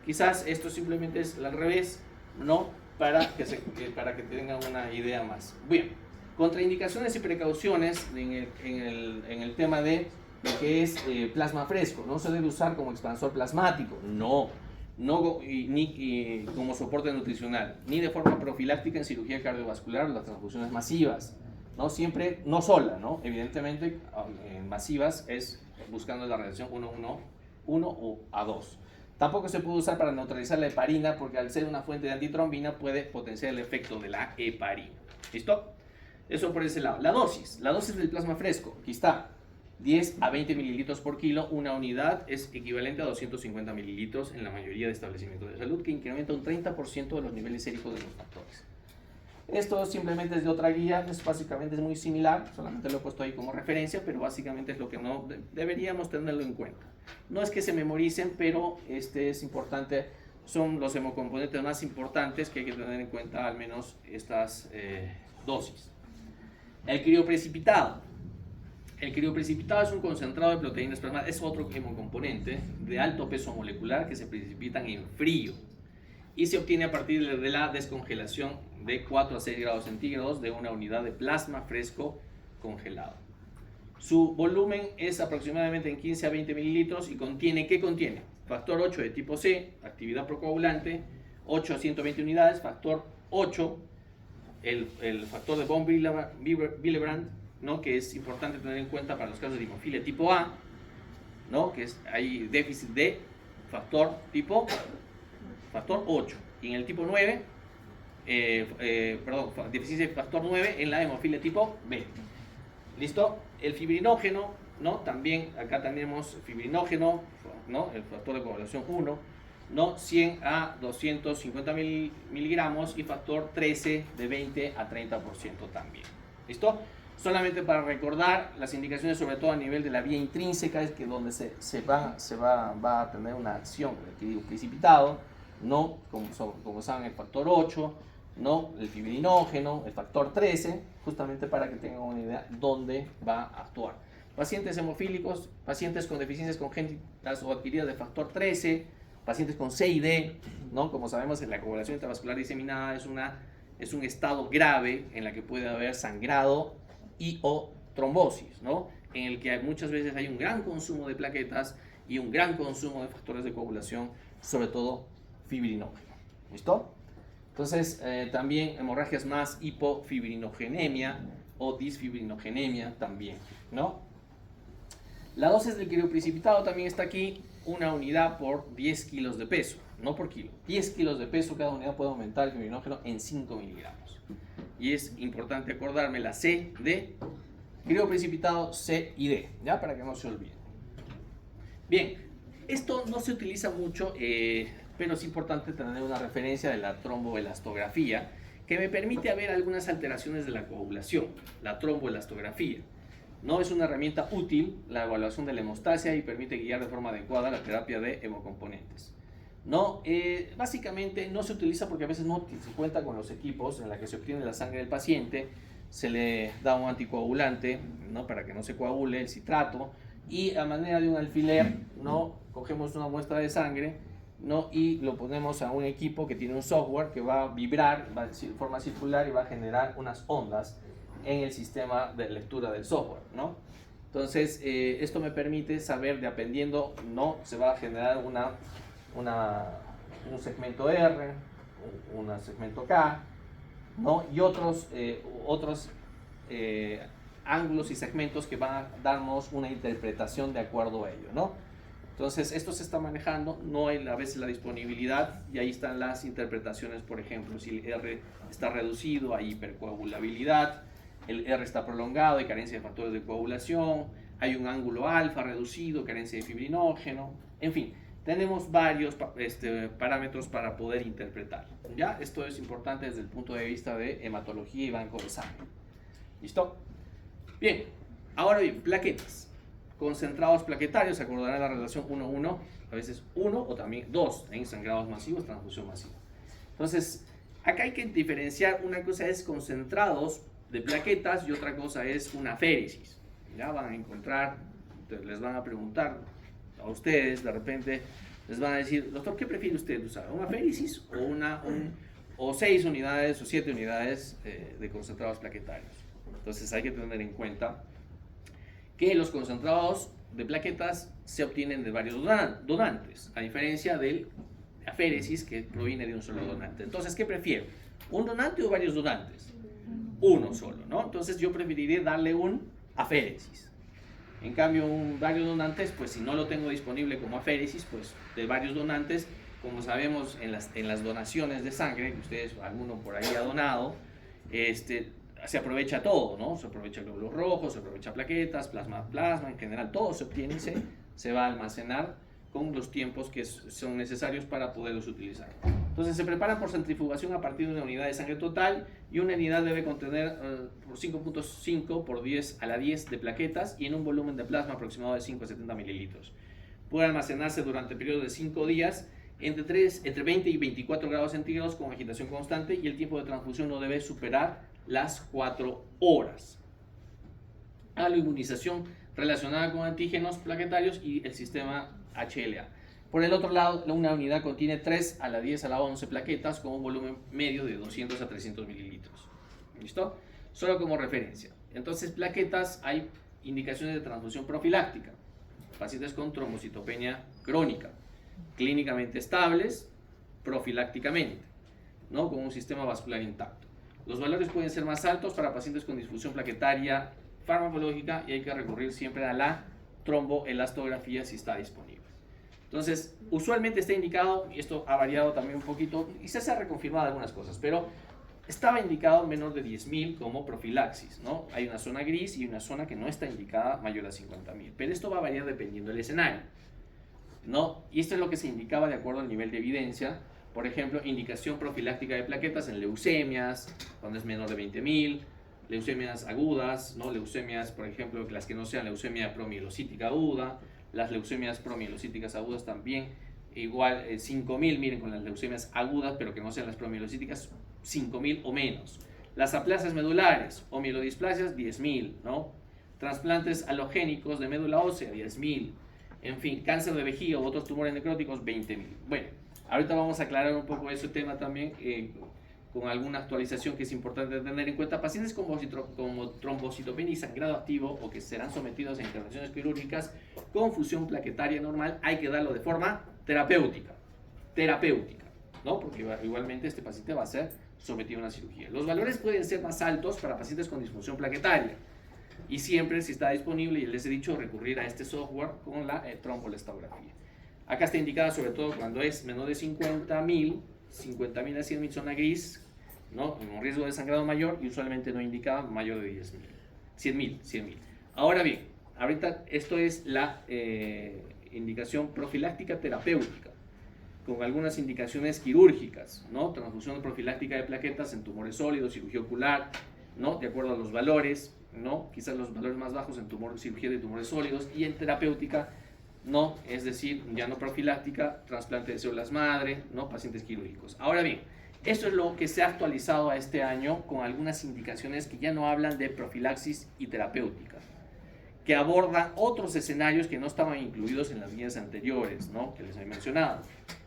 A: Quizás esto simplemente es al revés, ¿no? Para que tengan una idea más. Bien, contraindicaciones y precauciones en el tema de lo que es plasma fresco. No se debe usar como expansor plasmático, no ni como soporte nutricional, ni de forma profiláctica en cirugía cardiovascular o las transfusiones masivas, ¿no? Siempre, no sola, ¿no? Evidentemente, en masivas es buscando la relación 1-1 o a 2. Tampoco se puede usar para neutralizar la heparina porque al ser una fuente de antitrombina puede potenciar el efecto de la heparina. ¿Listo? Eso por ese lado. La dosis del plasma fresco, aquí está. 10 a 20 mililitros por kilo, una unidad es equivalente a 250 mililitros en la mayoría de establecimientos de salud, que incrementa un 30% de los niveles séricos de los factores. Esto simplemente es de otra guía, básicamente es muy similar, solamente lo he puesto ahí como referencia, pero básicamente es lo que no deberíamos tenerlo en cuenta. No es que se memoricen, pero es importante, son los hemocomponentes más importantes que hay que tener en cuenta, al menos estas dosis. El crioprecipitado. El crioprecipitado es un concentrado de proteínas plasmáticas, es otro hemocomponente de alto peso molecular que se precipitan en frío y se obtiene a partir de la descongelación de 4 a 6 grados centígrados de una unidad de plasma fresco congelado. Su volumen es aproximadamente en 15 a 20 mililitros y contiene, ¿qué contiene? Factor 8 de tipo C, actividad procoagulante, 8 a 120 unidades, factor 8, el factor de von Willebrand, ¿no? Que es importante tener en cuenta para los casos de hemofilia tipo A, ¿no? Que hay déficit de factor 8, y en el tipo 9, deficiencia de factor 9 en la hemofilia tipo B. ¿Listo? El fibrinógeno, ¿no? También acá tenemos fibrinógeno, ¿no? El factor de coagulación 1, ¿no? 100 a 250 miligramos y factor 13 de 20 a 30% también. ¿Listo? Solamente para recordar las indicaciones, sobre todo a nivel de la vía intrínseca, es que donde se va a tener una acción del precipitado, ¿no? Como saben, el factor 8, ¿no? El fibrinógeno, el factor 13, justamente para que tengan una idea dónde va a actuar. Pacientes hemofílicos, pacientes con deficiencias congénitas o adquiridas de factor 13, pacientes con C y D, ¿no? Como sabemos, la coagulación intravascular diseminada es un estado grave en la que puede haber sangrado y o trombosis, ¿no? En el que muchas veces hay un gran consumo de plaquetas y un gran consumo de factores de coagulación, sobre todo fibrinógeno. ¿Listo? Entonces, también hemorragias más hipofibrinogénemia o disfibrinogenemia también, ¿no? La dosis del crioprecipitado también está aquí, una unidad por 10 kilos de peso, no por kilo. 10 kilos de peso, cada unidad puede aumentar el fibrinógeno en 5 miligramos. Y es importante acordarme la C, D, crioprecipitado C y D, ¿ya? Para que no se olviden. Bien, esto no se utiliza mucho, pero es importante tener una referencia de la tromboelastografía que me permite ver algunas alteraciones de la coagulación, la tromboelastografía. No es una herramienta útil la evaluación de la hemostasia y permite guiar de forma adecuada la terapia de hemocomponentes. No, básicamente no se utiliza porque a veces no se cuenta con los equipos en la que se obtiene la sangre del paciente, se le da un anticoagulante, ¿no? Para que no se coagule el citrato, y a manera de un alfiler, ¿no? Cogemos una muestra de sangre, ¿no? Y lo ponemos a un equipo que tiene un software que va a vibrar de forma circular y va a generar unas ondas en el sistema de lectura del software, ¿no? Entonces, esto me permite saber, dependiendo, ¿no? Se va a generar un segmento R, un segmento K, ¿no? Y otros ángulos y segmentos que van a darnos una interpretación de acuerdo a ello, ¿no? Entonces, esto se está manejando, no hay a veces la disponibilidad, y ahí están las interpretaciones. Por ejemplo, si el R está reducido, hay hipercoagulabilidad, el R está prolongado, hay carencia de factores de coagulación, hay un ángulo alfa reducido, carencia de fibrinógeno, en fin, tenemos varios parámetros para poder interpretar. ¿Ya? Esto es importante desde el punto de vista de hematología y banco de sangre. ¿Listo? Bien, ahora bien, plaquetas. Concentrados plaquetarios, se acordarán la relación 1-1, a veces 1 o también 2 en sangrados masivos, transfusión masiva. Entonces, acá hay que diferenciar, una cosa es concentrados de plaquetas y otra cosa es una aféresis. Ya van a encontrar, les van a preguntar a ustedes, de repente les van a decir, doctor, ¿qué prefiere usted usar? ¿Una aféresis o 6 unidades o 7 unidades de concentrados plaquetarios? Entonces hay que tener en cuenta que los concentrados de plaquetas se obtienen de varios donantes, a diferencia del aféresis que proviene de un solo donante. Entonces, ¿qué prefiero? ¿Un donante o varios donantes? Uno solo, ¿no? Entonces yo preferiría darle un aféresis. En cambio, varios donantes, pues si no lo tengo disponible como aféresis, pues de varios donantes, como sabemos en las donaciones de sangre, que ustedes, alguno por ahí ha donado, se aprovecha todo, ¿no? Se aprovecha glóbulos rojos, se aprovecha plaquetas, plasma, en general todo se obtiene y se va a almacenar con los tiempos que son necesarios para poderlos utilizar. Entonces se preparan por centrifugación a partir de una unidad de sangre total, y una unidad debe contener por 5.5 por 10 a la 10 de plaquetas y en un volumen de plasma aproximado de 5 a 70 mililitros. Puede almacenarse durante periodos de 5 días entre 20 y 24 grados centígrados con agitación constante, y el tiempo de transfusión no debe superar las 4 horas. A la inmunización relacionada con antígenos plaquetarios y el sistema HLA. Por el otro lado, una unidad contiene 3 a la 10 a la 11 plaquetas con un volumen medio de 200 a 300 mililitros. ¿Listo? Solo como referencia. Entonces, plaquetas, hay indicaciones de transfusión profiláctica. Pacientes con trombocitopenia crónica, clínicamente estables, profilácticamente, ¿no? Con un sistema vascular intacto. Los valores pueden ser más altos para pacientes con disfunción plaquetaria farmacológica, y hay que recurrir siempre a la tromboelastografía si está disponible. Entonces, usualmente está indicado, y esto ha variado también un poquito, y se ha reconfirmado algunas cosas, pero estaba indicado menor de 10.000 como profilaxis, ¿no? Hay una zona gris y una zona que no está indicada mayor a 50.000, pero esto va a variar dependiendo del escenario, ¿no? Y esto es lo que se indicaba de acuerdo al nivel de evidencia. Por ejemplo, indicación profiláctica de plaquetas en leucemias, cuando es menor de 20.000, leucemias agudas, ¿no? Leucemias, por ejemplo, las que no sean leucemia promielocítica aguda, las leucemias promielocíticas agudas también, igual 5.000, miren, con las leucemias agudas, pero que no sean las promielocíticas, 5.000 o menos. Las aplasias medulares o mielodisplasias, 10.000, ¿no? Trasplantes alogénicos de médula ósea, 10.000. En fin, cáncer de vejiga u otros tumores necróticos, 20.000. Bueno, ahorita vamos a aclarar un poco ese tema también con alguna actualización que es importante tener en cuenta. Pacientes con trombocitopenia y sangrado activo, o que serán sometidos a intervenciones quirúrgicas con fusión plaquetaria normal, hay que darlo de forma terapéutica, ¿no? Porque igualmente este paciente va a ser sometido a una cirugía. Los valores pueden ser más altos para pacientes con disfunción plaquetaria, y siempre, si está disponible, y les he dicho, recurrir a este software con la tromboelastografía. Acá está indicada sobre todo cuando es menor de 50.000 a 100.000, zona gris, ¿no? Con riesgo de sangrado mayor, y usualmente no indicada mayor de 100.000. Ahora bien, ahorita esto es la indicación profiláctica terapéutica, con algunas indicaciones quirúrgicas, ¿no? Transfusión profiláctica de plaquetas en tumores sólidos, cirugía ocular, ¿no? De acuerdo a los valores, ¿no? Quizás los valores más bajos en cirugía de tumores sólidos, y en terapéutica, ¿no? Es decir, ya no profiláctica, trasplante de células madre, ¿no? Pacientes quirúrgicos. Ahora bien, esto es lo que se ha actualizado a este año con algunas indicaciones que ya no hablan de profilaxis y terapéutica, que abordan otros escenarios que no estaban incluidos en las guías anteriores, ¿no? Que les he mencionado.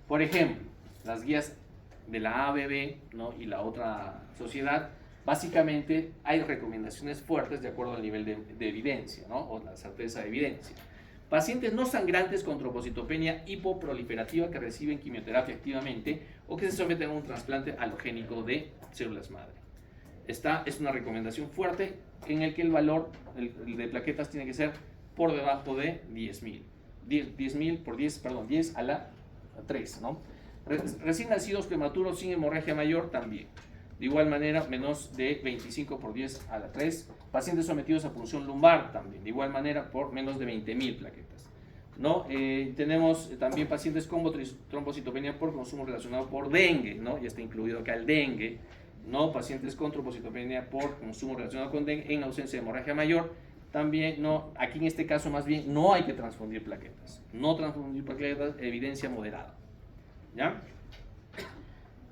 A: Por ejemplo, las guías de la ABB, ¿no? Y la otra sociedad, básicamente hay recomendaciones fuertes de acuerdo al nivel de evidencia, ¿no? O la certeza de evidencia. Pacientes no sangrantes con trombocitopenia hipoproliferativa que reciben quimioterapia activamente o que se someten a un trasplante alogénico de células madre. Esta es una recomendación fuerte en el que el valor de plaquetas tiene que ser por debajo de 10.000. 10.000 por 10, perdón, 10 a la 3, ¿no? Recién nacidos prematuros sin hemorragia mayor también. De igual manera, menos de 25 por 10 a la 3. Pacientes sometidos a punción lumbar también. De igual manera, por menos de 20.000 plaquetas. ¿No? Tenemos también pacientes con trombocitopenia por consumo relacionado por dengue, ¿no? Ya está incluido acá el dengue. ¿No? Pacientes con trombocitopenia por consumo relacionado con dengue en ausencia de hemorragia mayor. También, no, aquí en este caso más bien no hay que transfundir plaquetas. No transfundir plaquetas, evidencia moderada. ¿Ya?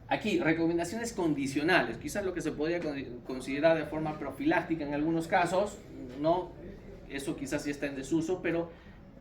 A: Aquí, recomendaciones condicionales, quizás lo que se podría considerar de forma profiláctica en algunos casos, no, eso quizás ya está en desuso, pero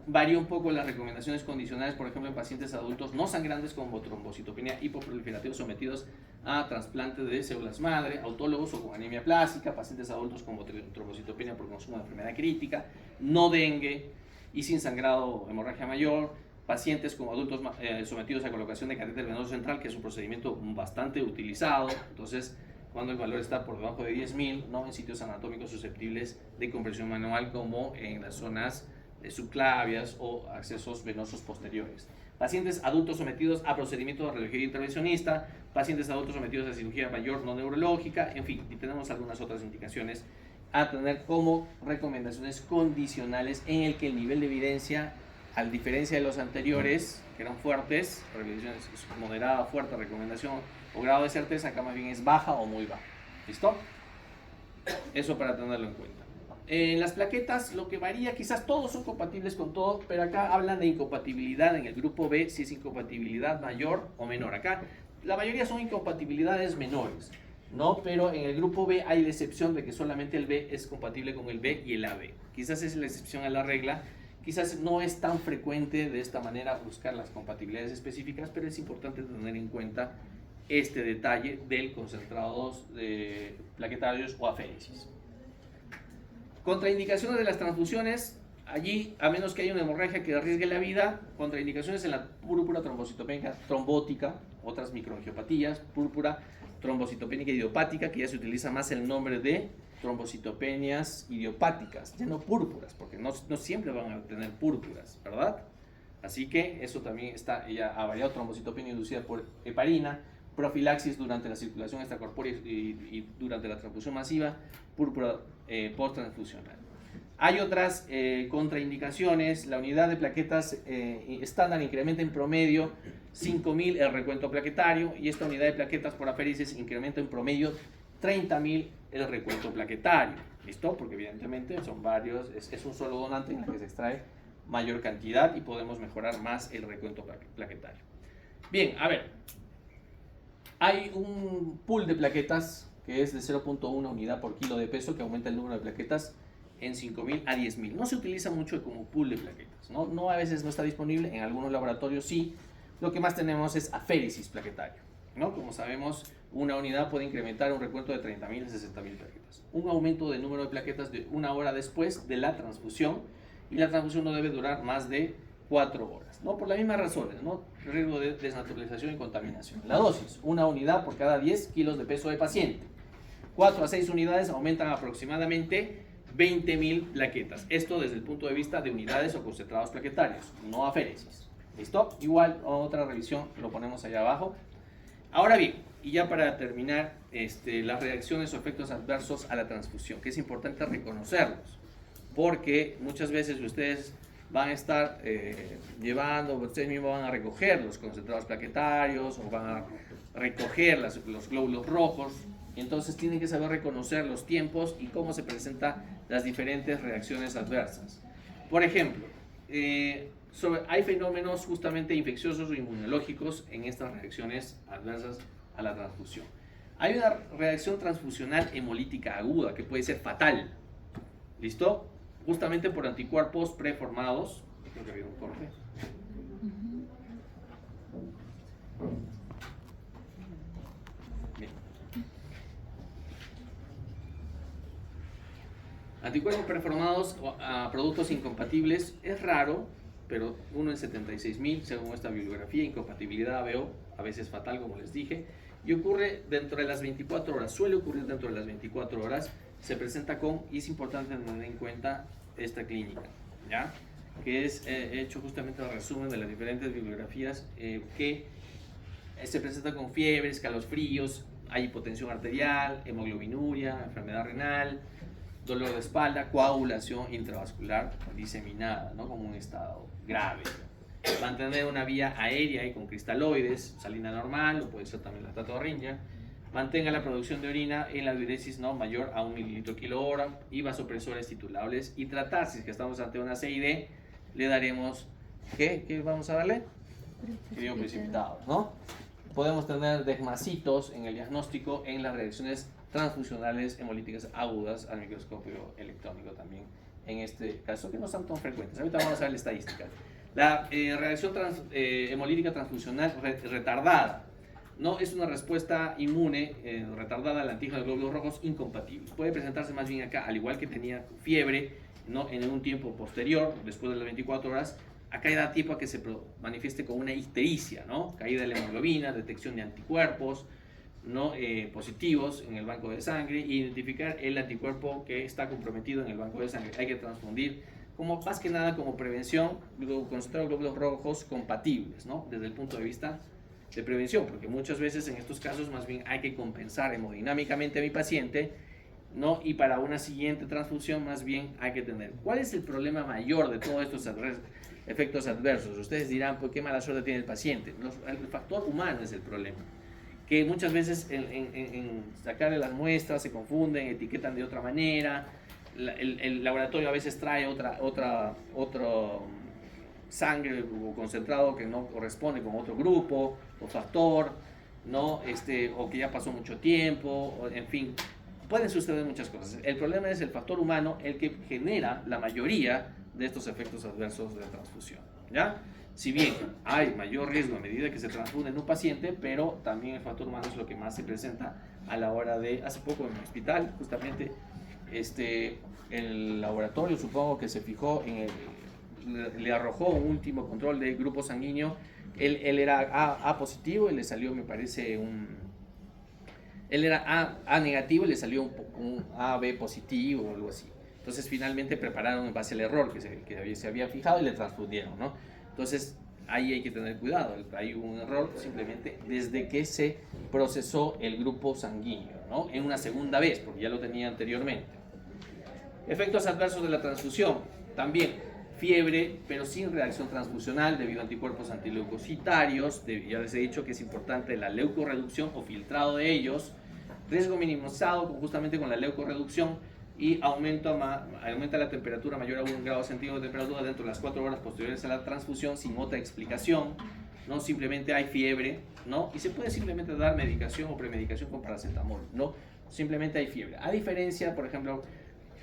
A: varía un poco las recomendaciones condicionales, por ejemplo, en pacientes adultos no sangrantes con trombocitopenia hipoproliferativa sometidos a trasplante de células madre, autólogos o con anemia plástica, pacientes adultos con trombocitopenia por consumo de enfermedad crítica, no dengue y sin sangrado o hemorragia mayor, pacientes como adultos sometidos a colocación de catéter venoso central, que es un procedimiento bastante utilizado. Entonces, cuando el valor está por debajo de 10.000, ¿no? En sitios anatómicos susceptibles de compresión manual, como en las zonas subclavias o accesos venosos posteriores. Pacientes adultos sometidos a procedimiento de radiología intervencionista, pacientes adultos sometidos a cirugía mayor no neurológica, en fin, y tenemos algunas otras indicaciones a tener como recomendaciones condicionales en el que el nivel de evidencia, a diferencia de los anteriores, que eran fuertes, recomendaciones moderada, fuerte, recomendación o grado de certeza, acá más bien es baja o muy baja. ¿Listo? Eso para tenerlo en cuenta. En las plaquetas lo que varía, quizás todos son compatibles con todo, pero acá hablan de incompatibilidad en el grupo B, si es incompatibilidad mayor o menor. Acá la mayoría son incompatibilidades menores, ¿no? Pero en el grupo B hay la excepción de que solamente el B es compatible con el B y el AB. Quizás es la excepción a la regla. Quizás no es tan frecuente de esta manera buscar las compatibilidades específicas, pero es importante tener en cuenta este detalle del concentrados de plaquetarios o aféresis. Contraindicaciones de las transfusiones, allí, a menos que haya una hemorragia que arriesgue la vida, contraindicaciones en la púrpura trombocitopénica trombótica, otras microangiopatías, púrpura trombocitopénica idiopática, que ya se utiliza más el nombre de trombocitopenias idiopáticas, ya no púrpuras, porque no siempre van a tener púrpuras, ¿verdad? Así que eso también está, ya ha variado, trombocitopenia inducida por heparina, profilaxis durante la circulación extracorpórea y durante la transfusión masiva, púrpura post-transfusional. Hay otras contraindicaciones. La unidad de plaquetas estándar incrementa en promedio 5.000 el recuento plaquetario, y esta unidad de plaquetas por aféresis incrementa en promedio 30.000 el recuento plaquetario. ¿Listo? Porque evidentemente son varios, es un solo donante en el que se extrae mayor cantidad y podemos mejorar más el recuento plaquetario. Bien, a ver, hay un pool de plaquetas que es de 0.1 unidad por kilo de peso, que aumenta el número de plaquetas en 5.000 a 10.000. No se utiliza mucho como pool de plaquetas, ¿no? No, a veces no está disponible, en algunos laboratorios sí. Lo que más tenemos es aféresis plaquetario, ¿no? Como sabemos, una unidad puede incrementar un recuento de 30.000 a 60.000 plaquetas. Un aumento de número de plaquetas de 1 hora después de la transfusión, y la transfusión no debe durar más de 4 horas, ¿no? Por las mismas razones, ¿no? Riesgo de desnaturalización y contaminación. La dosis, 1 unidad por cada 10 kilos de peso de paciente. 4 a 6 unidades aumentan aproximadamente 20.000 plaquetas. Esto desde el punto de vista de unidades o concentrados plaquetarios, no aféresis. ¿Listo? Igual, otra revisión lo ponemos allá abajo. Ahora bien, y ya para terminar, las reacciones o efectos adversos a la transfusión, que es importante reconocerlos, porque muchas veces ustedes van a estar llevando, ustedes mismos van a recoger los concentrados plaquetarios o van a recoger los glóbulos rojos, y entonces tienen que saber reconocer los tiempos y cómo se presentan las diferentes reacciones adversas. Por ejemplo, hay fenómenos justamente infecciosos o inmunológicos en estas reacciones adversas a la transfusión. Hay una reacción transfusional hemolítica aguda que puede ser fatal. ¿Listo? justamente por anticuerpos preformados. Creo que había un corte. Bien. Anticuerpos preformados a productos incompatibles es raro, pero 1 en 76.000 según esta bibliografía. Incompatibilidad ABO, a veces fatal, como les dije, y ocurre dentro de las 24 horas, suele ocurrir dentro de las 24 horas, se presenta con, y es importante tener en cuenta esta clínica, ¿ya? Que es hecho justamente el resumen de las diferentes bibliografías que se presenta con fiebre, escalofríos, hay hipotensión arterial, hemoglobinuria, enfermedad renal, dolor de espalda, coagulación intravascular diseminada, ¿no? Como un estado grave. Mantener una vía aérea y con cristaloides, salina normal, o puede ser también la tatorringia. Mantenga la producción de orina en la diuresis no mayor a 1 mililitro kilo hora y vasopresores titulables. Y tratar, si es que estamos ante una CID, le daremos, ¿qué vamos a darle? Frío precipitado, ¿no? Podemos tener desmacitos en el diagnóstico en las reacciones transfusionales hemolíticas agudas al microscopio electrónico también, en este caso, que no son tan frecuentes. Ahorita vamos a ver la estadística. La reacción hemolítica transfusional retardada, no es una respuesta inmune retardada al antígeno de glóbulos rojos incompatible. Puede presentarse más bien acá, al igual que tenía fiebre, ¿no? En un tiempo posterior, después de las 24 horas, acá da tiempo a que se manifieste con una ictericia, ¿no? Caída de la hemoglobina, detección de anticuerpos, ¿no? Positivos en el banco de sangre, e identificar el anticuerpo que está comprometido en el banco de sangre. Hay que transfundir, como más que nada como prevención, concentrado glóbulos rojos compatibles, ¿no? Desde el punto de vista de prevención, porque muchas veces en estos casos más bien hay que compensar hemodinámicamente a mi paciente, ¿no? Y para una siguiente transfusión más bien hay que tener. ¿Cuál es el problema mayor de todos estos efectos adversos? Ustedes dirán, ¿por qué mala suerte tiene el paciente? El factor humano es el problema, que muchas veces en sacarle las muestras se confunden, etiquetan de otra manera. El laboratorio a veces trae otra sangre o concentrado que no corresponde con otro grupo o factor, ¿no? O que ya pasó mucho tiempo, o, en fin, pueden suceder muchas cosas. El problema es el factor humano, el que genera la mayoría de estos efectos adversos de la transfusión, ¿ya? Si bien hay mayor riesgo a medida que se transfunde en un paciente, pero también el factor humano es lo que más se presenta a la hora de, hace poco en el hospital, justamente, el laboratorio, supongo que se fijó le arrojó un último control de grupo sanguíneo, él era A positivo y le salió, me parece, él era A negativo y le salió un AB positivo o algo así. Entonces finalmente prepararon en base al error que se había fijado y le transfundieron, ¿no? Entonces ahí hay que tener cuidado, hay un error simplemente desde que se procesó el grupo sanguíneo, ¿no? En una segunda vez, porque ya lo tenía anteriormente. Efectos adversos de la transfusión, también fiebre, pero sin reacción transfusional debido a anticuerpos antileucocitarios. Ya les he dicho que es importante la leucorreducción o filtrado de ellos. Riesgo minimizado justamente con la leucorreducción y aumenta la temperatura mayor a 1 grado centígrado de temperatura dentro de las 4 horas posteriores a la transfusión sin otra explicación, ¿no? Simplemente hay fiebre, ¿no? Y se puede simplemente dar medicación o premedicación con paracetamol, ¿no? Simplemente hay fiebre. A diferencia, por ejemplo,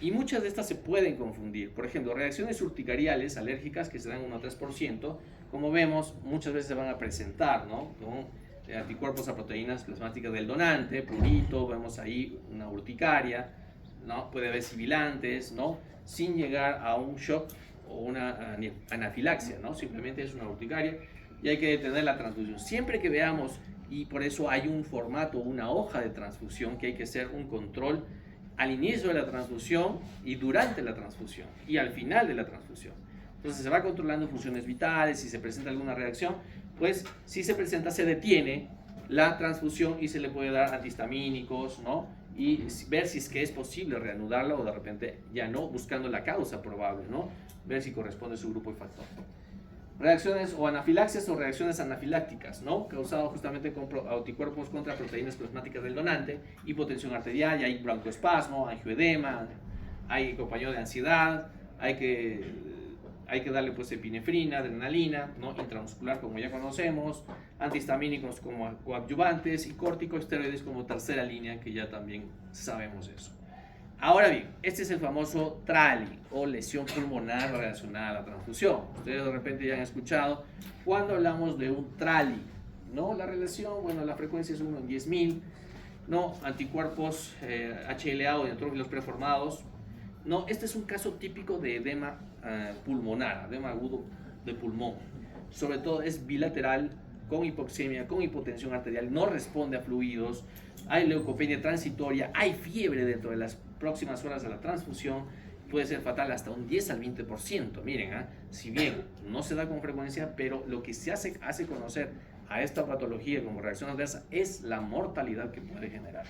A: y muchas de estas se pueden confundir. Por ejemplo, reacciones urticariales alérgicas que se dan 1 a 3%, como vemos, muchas veces se van a presentar, ¿no? Con anticuerpos a proteínas plasmáticas del donante, prurito, vemos ahí una urticaria, ¿no? Puede haber sibilantes, ¿no? Sin llegar a un shock o una anafilaxia, ¿no? Simplemente es una urticaria y hay que detener la transfusión. Siempre que veamos, y por eso hay un formato, una hoja de transfusión, que hay que hacer un control al inicio de la transfusión y durante la transfusión y al final de la transfusión. Entonces se va controlando funciones vitales. Si se presenta alguna reacción, pues si se presenta, se detiene la transfusión y se le puede dar antihistamínicos, ¿no? Y ver si es que es posible reanudarla o de repente ya no, buscando la causa probable, ¿no? Ver si corresponde su grupo y factor. Reacciones o anafilaxias o reacciones anafilácticas, ¿no? Causado justamente con anticuerpos contra proteínas plasmáticas del donante, hipotensión arterial, ya hay broncoespasmo, angioedema, hay acompañado de ansiedad, hay que darle pues epinefrina, adrenalina, ¿no? Intramuscular como ya conocemos, antihistamínicos como coadyuvantes y corticosteroides como tercera línea, que ya también sabemos eso. Ahora bien, este es el famoso TRALI o lesión pulmonar relacionada a la transfusión. Ustedes de repente ya han escuchado cuando hablamos de un TRALI, ¿no? La relación, bueno, la frecuencia es 1 en 10.000, ¿no? Anticuerpos HLA o neutrófilos preformados, ¿no? Este es un caso típico de edema pulmonar, edema agudo de pulmón. Sobre todo es bilateral, con hipoxemia, con hipotensión arterial, no responde a fluidos, hay leucopenia transitoria, hay fiebre dentro de las próximas horas de la transfusión, puede ser fatal hasta un 10 al 20%. Miren, si bien no se da con frecuencia, pero lo que se hace conocer a esta patología como reacción adversa es la mortalidad que puede generar.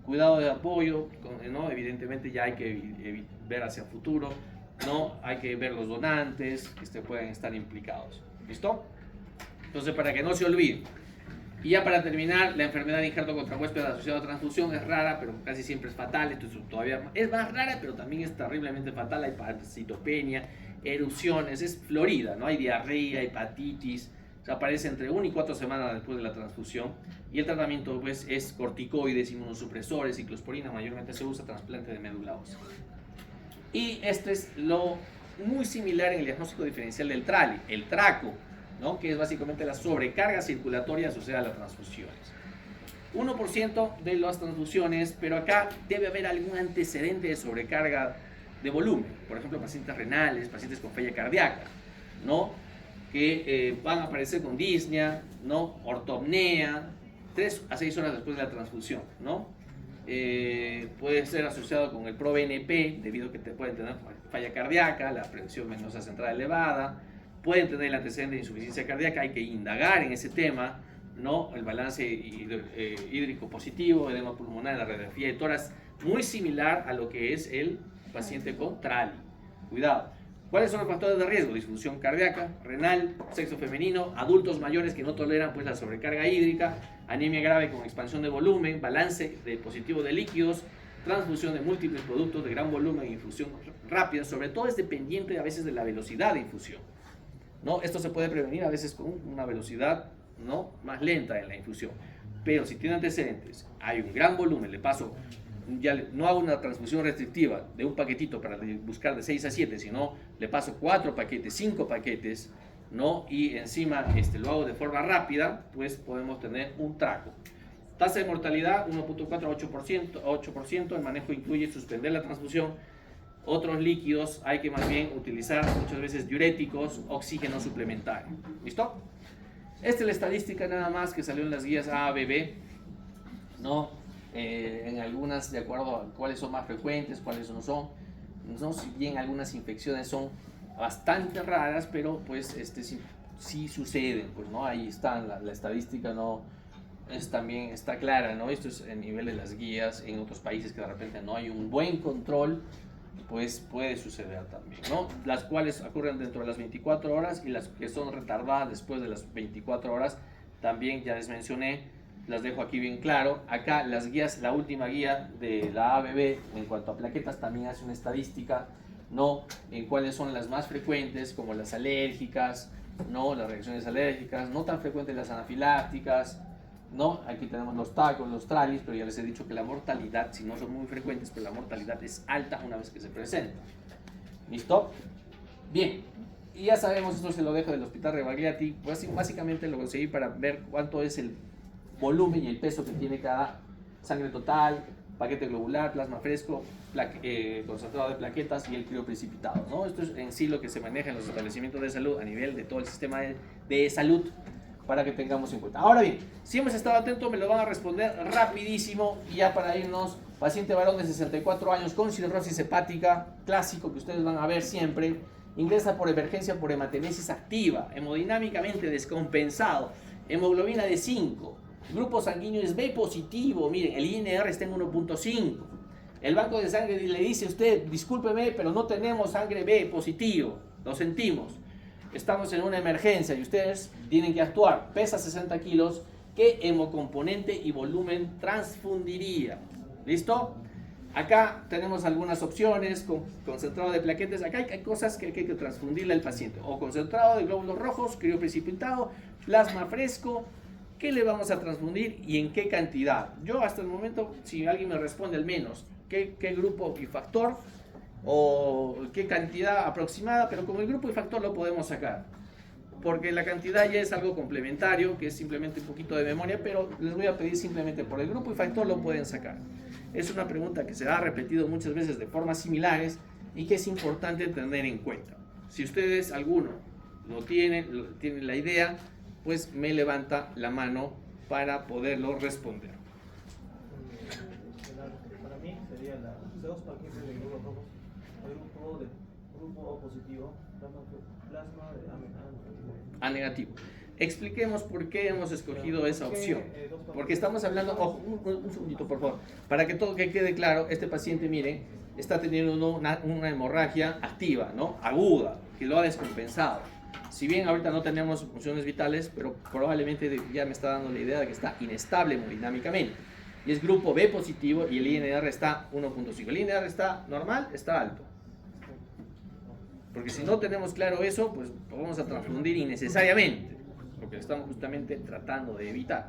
A: Cuidado de apoyo, ¿no? Evidentemente ya hay que ver hacia el futuro, ¿no? Hay que ver los donantes que pueden estar implicados. ¿Listo? Entonces, para que no se olvide. Y ya para terminar, la enfermedad de injerto contra huésped asociado a transfusión es rara, pero casi siempre es fatal. Esto es todavía es más rara, pero también es terriblemente fatal. Hay parasitopenia, erupciones, es florida, ¿no? Hay diarrea, hepatitis. O sea, aparece entre 1 y 4 semanas después de la transfusión. Y el tratamiento pues, es corticoides, inmunosupresores, ciclosporina, mayormente se usa trasplante de médula ósea. Y esto es lo muy similar en el diagnóstico diferencial del TRALI, el traco, ¿no? Que es básicamente la sobrecarga circulatoria asociada a las transfusiones. 1% de las transfusiones, pero acá debe haber algún antecedente de sobrecarga de volumen. Por ejemplo, pacientes renales, pacientes con falla cardíaca, ¿no? Que van a aparecer con disnea, ¿no? Ortopnea, 3 a 6 horas después de la transfusión, ¿no? Puede ser asociado con el ProBNP, debido a que pueden tener falla cardíaca, la presión venosa central elevada, pueden tener el antecedente de insuficiencia cardíaca, hay que indagar en ese tema, ¿no? El balance hídrico positivo, edema pulmonar, la radiografía de tórax, muy similar a lo que es el paciente con TRALI. Cuidado. ¿Cuáles son los factores de riesgo? Disfunción cardíaca, renal, sexo femenino, adultos mayores que no toleran pues, la sobrecarga hídrica, anemia grave con expansión de volumen, balance de positivo de líquidos, transfusión de múltiples productos de gran volumen e infusión rápida. Sobre todo es dependiente a veces de la velocidad de infusión, ¿no? Esto se puede prevenir a veces con una velocidad, ¿no? Más lenta en la infusión. Pero si tiene antecedentes, hay un gran volumen, le paso, ya no hago una transfusión restrictiva de un paquetito para buscar de 6 a 7, sino le paso 4 paquetes, 5 paquetes, ¿no? Y encima lo hago de forma rápida, pues podemos tener un traco. Tasa de mortalidad 1.4 a 8%, el manejo incluye suspender la transfusión. Otros líquidos hay que más bien utilizar muchas veces diuréticos, oxígeno suplementario. ¿Listo? Esta es la estadística nada más que salió en las guías AABB, ¿no? En algunas de acuerdo a cuáles son más frecuentes, cuáles no son, ¿no? Si bien algunas infecciones son bastante raras, pero pues sí suceden, pues, ¿no? Ahí está la estadística, ¿no? También está clara, ¿no? Esto es el nivel de las guías en otros países que de repente no hay un buen control, pues puede suceder también, ¿no? Las cuales ocurren dentro de las 24 horas y las que son retardadas después de las 24 horas, también ya les mencioné, las dejo aquí bien claro. Acá las guías, la última guía de la ABB en cuanto a plaquetas también hace una estadística, ¿no? En cuáles son las más frecuentes, como las alérgicas, ¿no? Las reacciones alérgicas, no tan frecuentes las anafilácticas, ¿no? Aquí tenemos los tacos, los tralis, pero ya les he dicho que la mortalidad, si no son muy frecuentes, pero la mortalidad es alta una vez que se presenta. ¿Listo? Bien, y ya sabemos, esto se lo dejo del Hospital Rebagliati, pues básicamente lo conseguí para ver cuánto es el volumen y el peso que tiene cada sangre total, paquete globular, plasma fresco, concentrado de plaquetas y el crioprecipitado, ¿no? Esto es en sí lo que se maneja en los establecimientos de salud a nivel de todo el sistema de salud, para que tengamos en cuenta. Ahora bien, si hemos estado atentos me lo van a responder rapidísimo y ya para irnos, paciente varón de 64 años con cirrosis hepática, clásico que ustedes van a ver siempre, ingresa por emergencia por hematemesis activa, hemodinámicamente descompensado, hemoglobina de 5, grupo sanguíneo es B positivo, miren, el INR está en 1.5, el banco de sangre le dice a usted, discúlpeme, pero no tenemos sangre B positivo, lo sentimos. Estamos en una emergencia y ustedes tienen que actuar. Pesa 60 kilos. ¿Qué hemocomponente y volumen transfundiría? ¿Listo? Acá tenemos algunas opciones. Concentrado de plaquetas. Acá hay cosas que hay que transfundirle al paciente. O concentrado de glóbulos rojos, crioprecipitado, plasma fresco. ¿Qué le vamos a transfundir y en qué cantidad? Yo hasta el momento, si alguien me responde al menos qué grupo y factor o qué cantidad aproximada, pero con el grupo y factor lo podemos sacar. Porque la cantidad ya es algo complementario, que es simplemente un poquito de memoria, pero les voy a pedir simplemente por el grupo y factor lo pueden sacar. Es una pregunta que se ha repetido muchas veces de formas similares y que es importante tener en cuenta. Si ustedes, alguno, tienen la idea, pues me levanta la mano para poderlo responder.
B: Para mí sería dos paquetes de globos rojos, el grupo O positivo, plasma de
A: A negativo. Expliquemos por qué hemos escogido esa opción. Porque estamos hablando, ojo, un segundito por favor, para que todo quede claro. Este paciente, miren, está teniendo una hemorragia activa, ¿no? Aguda, que lo ha descompensado. Si bien ahorita no tenemos funciones vitales, pero probablemente ya me está dando la idea de que está inestable hemodinámicamente. Y es grupo B positivo y el INR está 1.5. El INR está normal, está alto. Porque si no tenemos claro eso, pues lo vamos a transfundir innecesariamente, porque estamos justamente tratando de evitar.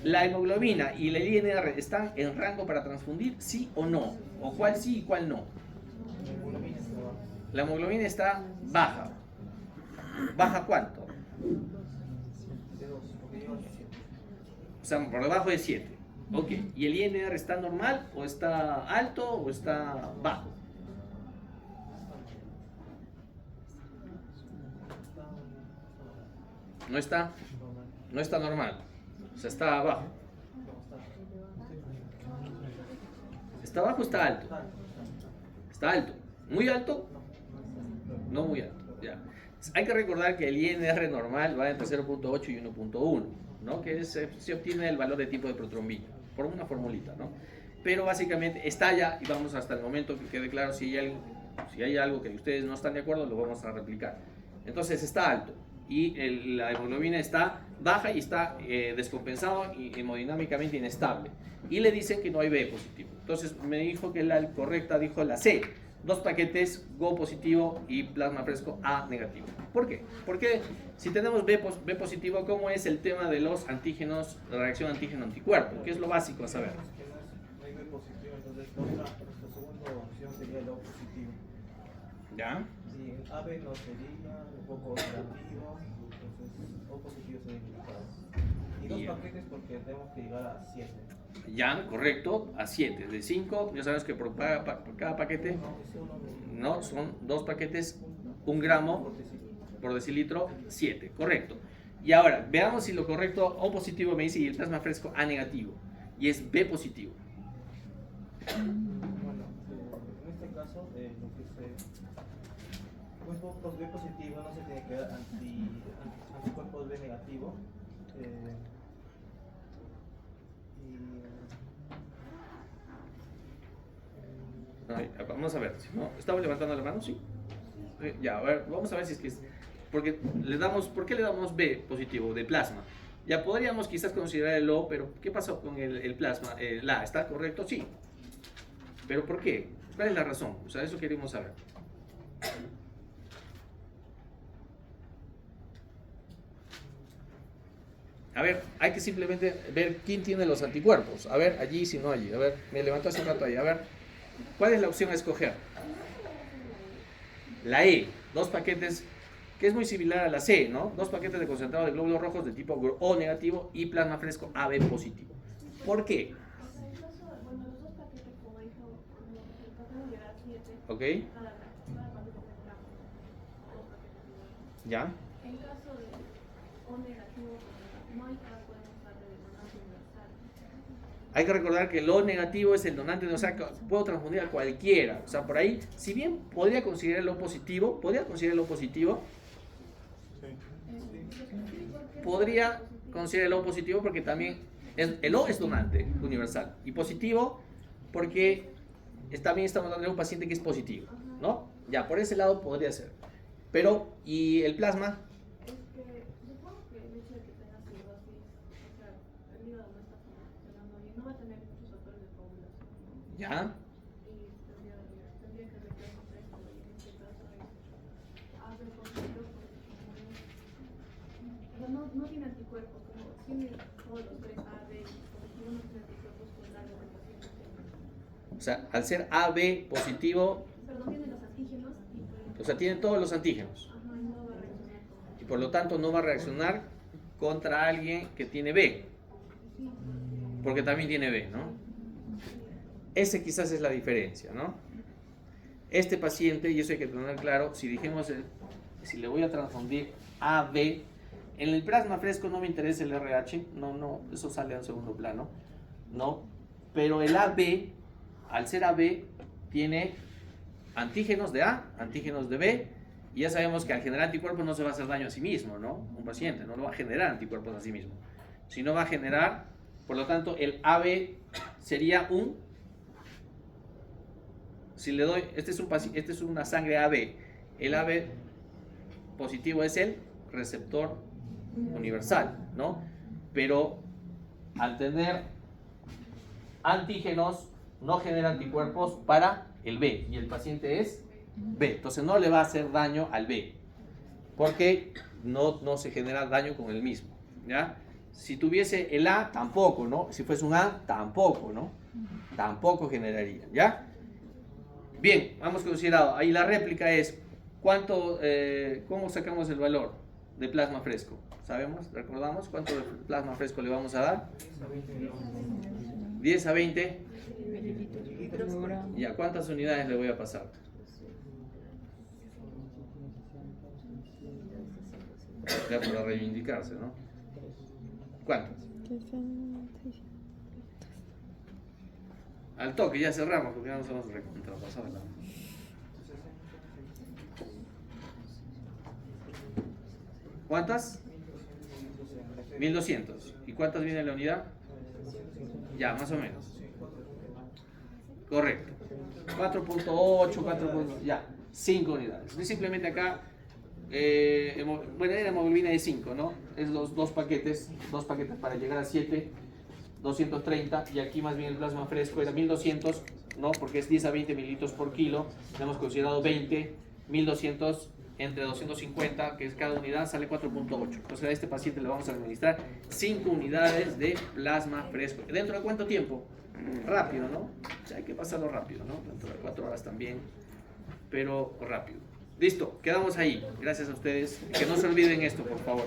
A: ¿La hemoglobina y el INR están en rango para transfundir, sí o no? ¿O cuál sí y cuál no? La hemoglobina está baja. ¿Baja cuánto? O sea, por debajo de 7. Ok. ¿Y el INR está normal o está alto o está bajo? No está normal. O sea, está abajo. ¿Está abajo o está alto? Está alto. ¿Muy alto? No muy alto. Ya. Hay que recordar que el INR normal va entre 0.8 y 1.1, ¿no? Que se obtiene el valor de tipo de protrombina por una formulita, ¿no? Pero básicamente está ya, y vamos hasta el momento que quede claro si hay algo que ustedes no están de acuerdo, lo vamos a replicar. Entonces está alto y la hemoglobina está baja y está descompensado y hemodinámicamente inestable. Y le dicen que no hay B positivo. Entonces me dijo que la correcta dijo la C. 2 paquetes Go positivo y plasma fresco A negativo. ¿Por qué? Porque si tenemos B positivo, ¿cómo es el tema de los antígenos, la reacción antígeno-anticuerpo? ¿Qué es lo básico a saber?
B: No hay B positivo, entonces nuestra segunda opción sería el O positivo.
A: ¿Ya?
B: Si el AB no sería un poco negativo, entonces O positivo sería indicado. Y 2 paquetes porque tenemos que llegar a 7.
A: Ya, correcto, a 7. De 5, ya sabes que por cada paquete, no, son 2 paquetes, 1 gramo por decilitro, 7, correcto. Y ahora, veamos si lo correcto, O positivo me dice y el plasma fresco A negativo, y es B positivo.
B: Bueno, en este caso, lo que cuerpos B positivo no se tiene que dar anticuerpos B negativo.
A: Vamos a ver, ¿no? ¿Estaba levantando la mano? Sí. Ya, a ver, vamos a ver si es que es. Porque ¿por qué le damos B positivo de plasma? Ya podríamos quizás considerar el O, pero ¿qué pasó con el plasma? El A, ¿está correcto? Sí. ¿Pero por qué? ¿Cuál es la razón? O sea, eso queremos saber. A ver, hay que simplemente ver quién tiene los anticuerpos. A ver, allí si no allí. A ver, me levantó hace un rato ahí. A ver, ¿cuál es la opción a escoger? La E, 2 paquetes, que es muy similar a la C, ¿no? 2 paquetes de concentrado de glóbulos rojos de tipo O negativo y plasma fresco AB positivo. ¿Por qué? ¿Ok? ¿Ya?
C: En caso de O negativo, no hay caso de usar de donante universal.
A: Hay que recordar que el O negativo es el donante, o sea, puedo transfundir a cualquiera. O sea, por ahí, si bien podría considerar el O positivo, podría considerar el O positivo porque también el O es donante universal y positivo porque también estamos hablando de un paciente que es positivo, ¿no? Ya, por ese lado podría ser. Pero, ¿y el plasma?
C: Es que supongo que el hecho de que tenga cirrosis, o sea, el hígado no está funcionando bien, no va a tener muchos factores de coagulación.
A: ¿Ya?
C: Y tendría que reemplazar esto, y en este caso es AB positivo porque no tiene anticuerpos, como tiene todos los 3 AB positivo, no tiene anticuerpos con algo que el paciente tiene.
A: sea, al ser AB positivo,
C: Perdón, tiene los antígenos y
A: o sea, tiene todos los antígenos.
C: ajá, no va a reaccionar con.
A: Y por lo tanto no va a reaccionar contra alguien que tiene B,
C: Sí.
A: porque también tiene B, ¿no? Ese quizás es la diferencia, ¿no? Este paciente, y eso hay que tener claro, si dijimos, si le voy a transfundir AB, en el plasma fresco no me interesa el RH, no, eso sale a un segundo plano, ¿no? Pero el AB, al ser AB, tiene antígenos de A, antígenos de B, y ya sabemos que al generar anticuerpos no se va a hacer daño a sí mismo, ¿no? Un paciente no lo va a generar anticuerpos a sí mismo, sino va a generar, por lo tanto, el AB sería un, si le doy, este es una sangre AB, el AB positivo es el receptor universal, ¿no? Pero al tener antígenos no genera anticuerpos para el B y el paciente es B, entonces no le va a hacer daño al B porque no se genera daño con el mismo, ¿ya? Si tuviese el A, tampoco, ¿no? Si fuese un A, tampoco, ¿no? Tampoco generaría, ¿ya? Bien, hemos considerado, ahí la réplica es ¿cuánto, cómo sacamos el valor de plasma fresco? ¿Sabemos? ¿Recordamos cuánto de plasma fresco le vamos a dar? 10 a 20. Ya, ¿cuántas unidades le voy a pasar? Ya para reivindicarse, ¿no? ¿Cuántas? Al toque, ya cerramos porque ya nos hemos recontrapasado la... ¿Cuántas? 1200. ¿Y cuántas viene en la unidad? Ya, más o menos. Correcto. 4.8, 4. Ya, 5 unidades. Y simplemente acá, bueno, era hemoglobina de 5, ¿no? Es los dos paquetes para llegar a 7, 230. Y aquí más bien el plasma fresco era 1200, ¿no? Porque es 10 a 20 mililitros por kilo. Hemos considerado 20, 1200 entre 250, que es cada unidad, sale 4.8. Entonces a este paciente le vamos a administrar 5 unidades de plasma fresco. ¿Dentro de cuánto tiempo? Rápido, ¿no? O sea, hay que pasarlo rápido, ¿no? Dentro de 4 horas también, pero rápido. Listo, quedamos ahí. Gracias a ustedes. Que no se olviden esto, por favor.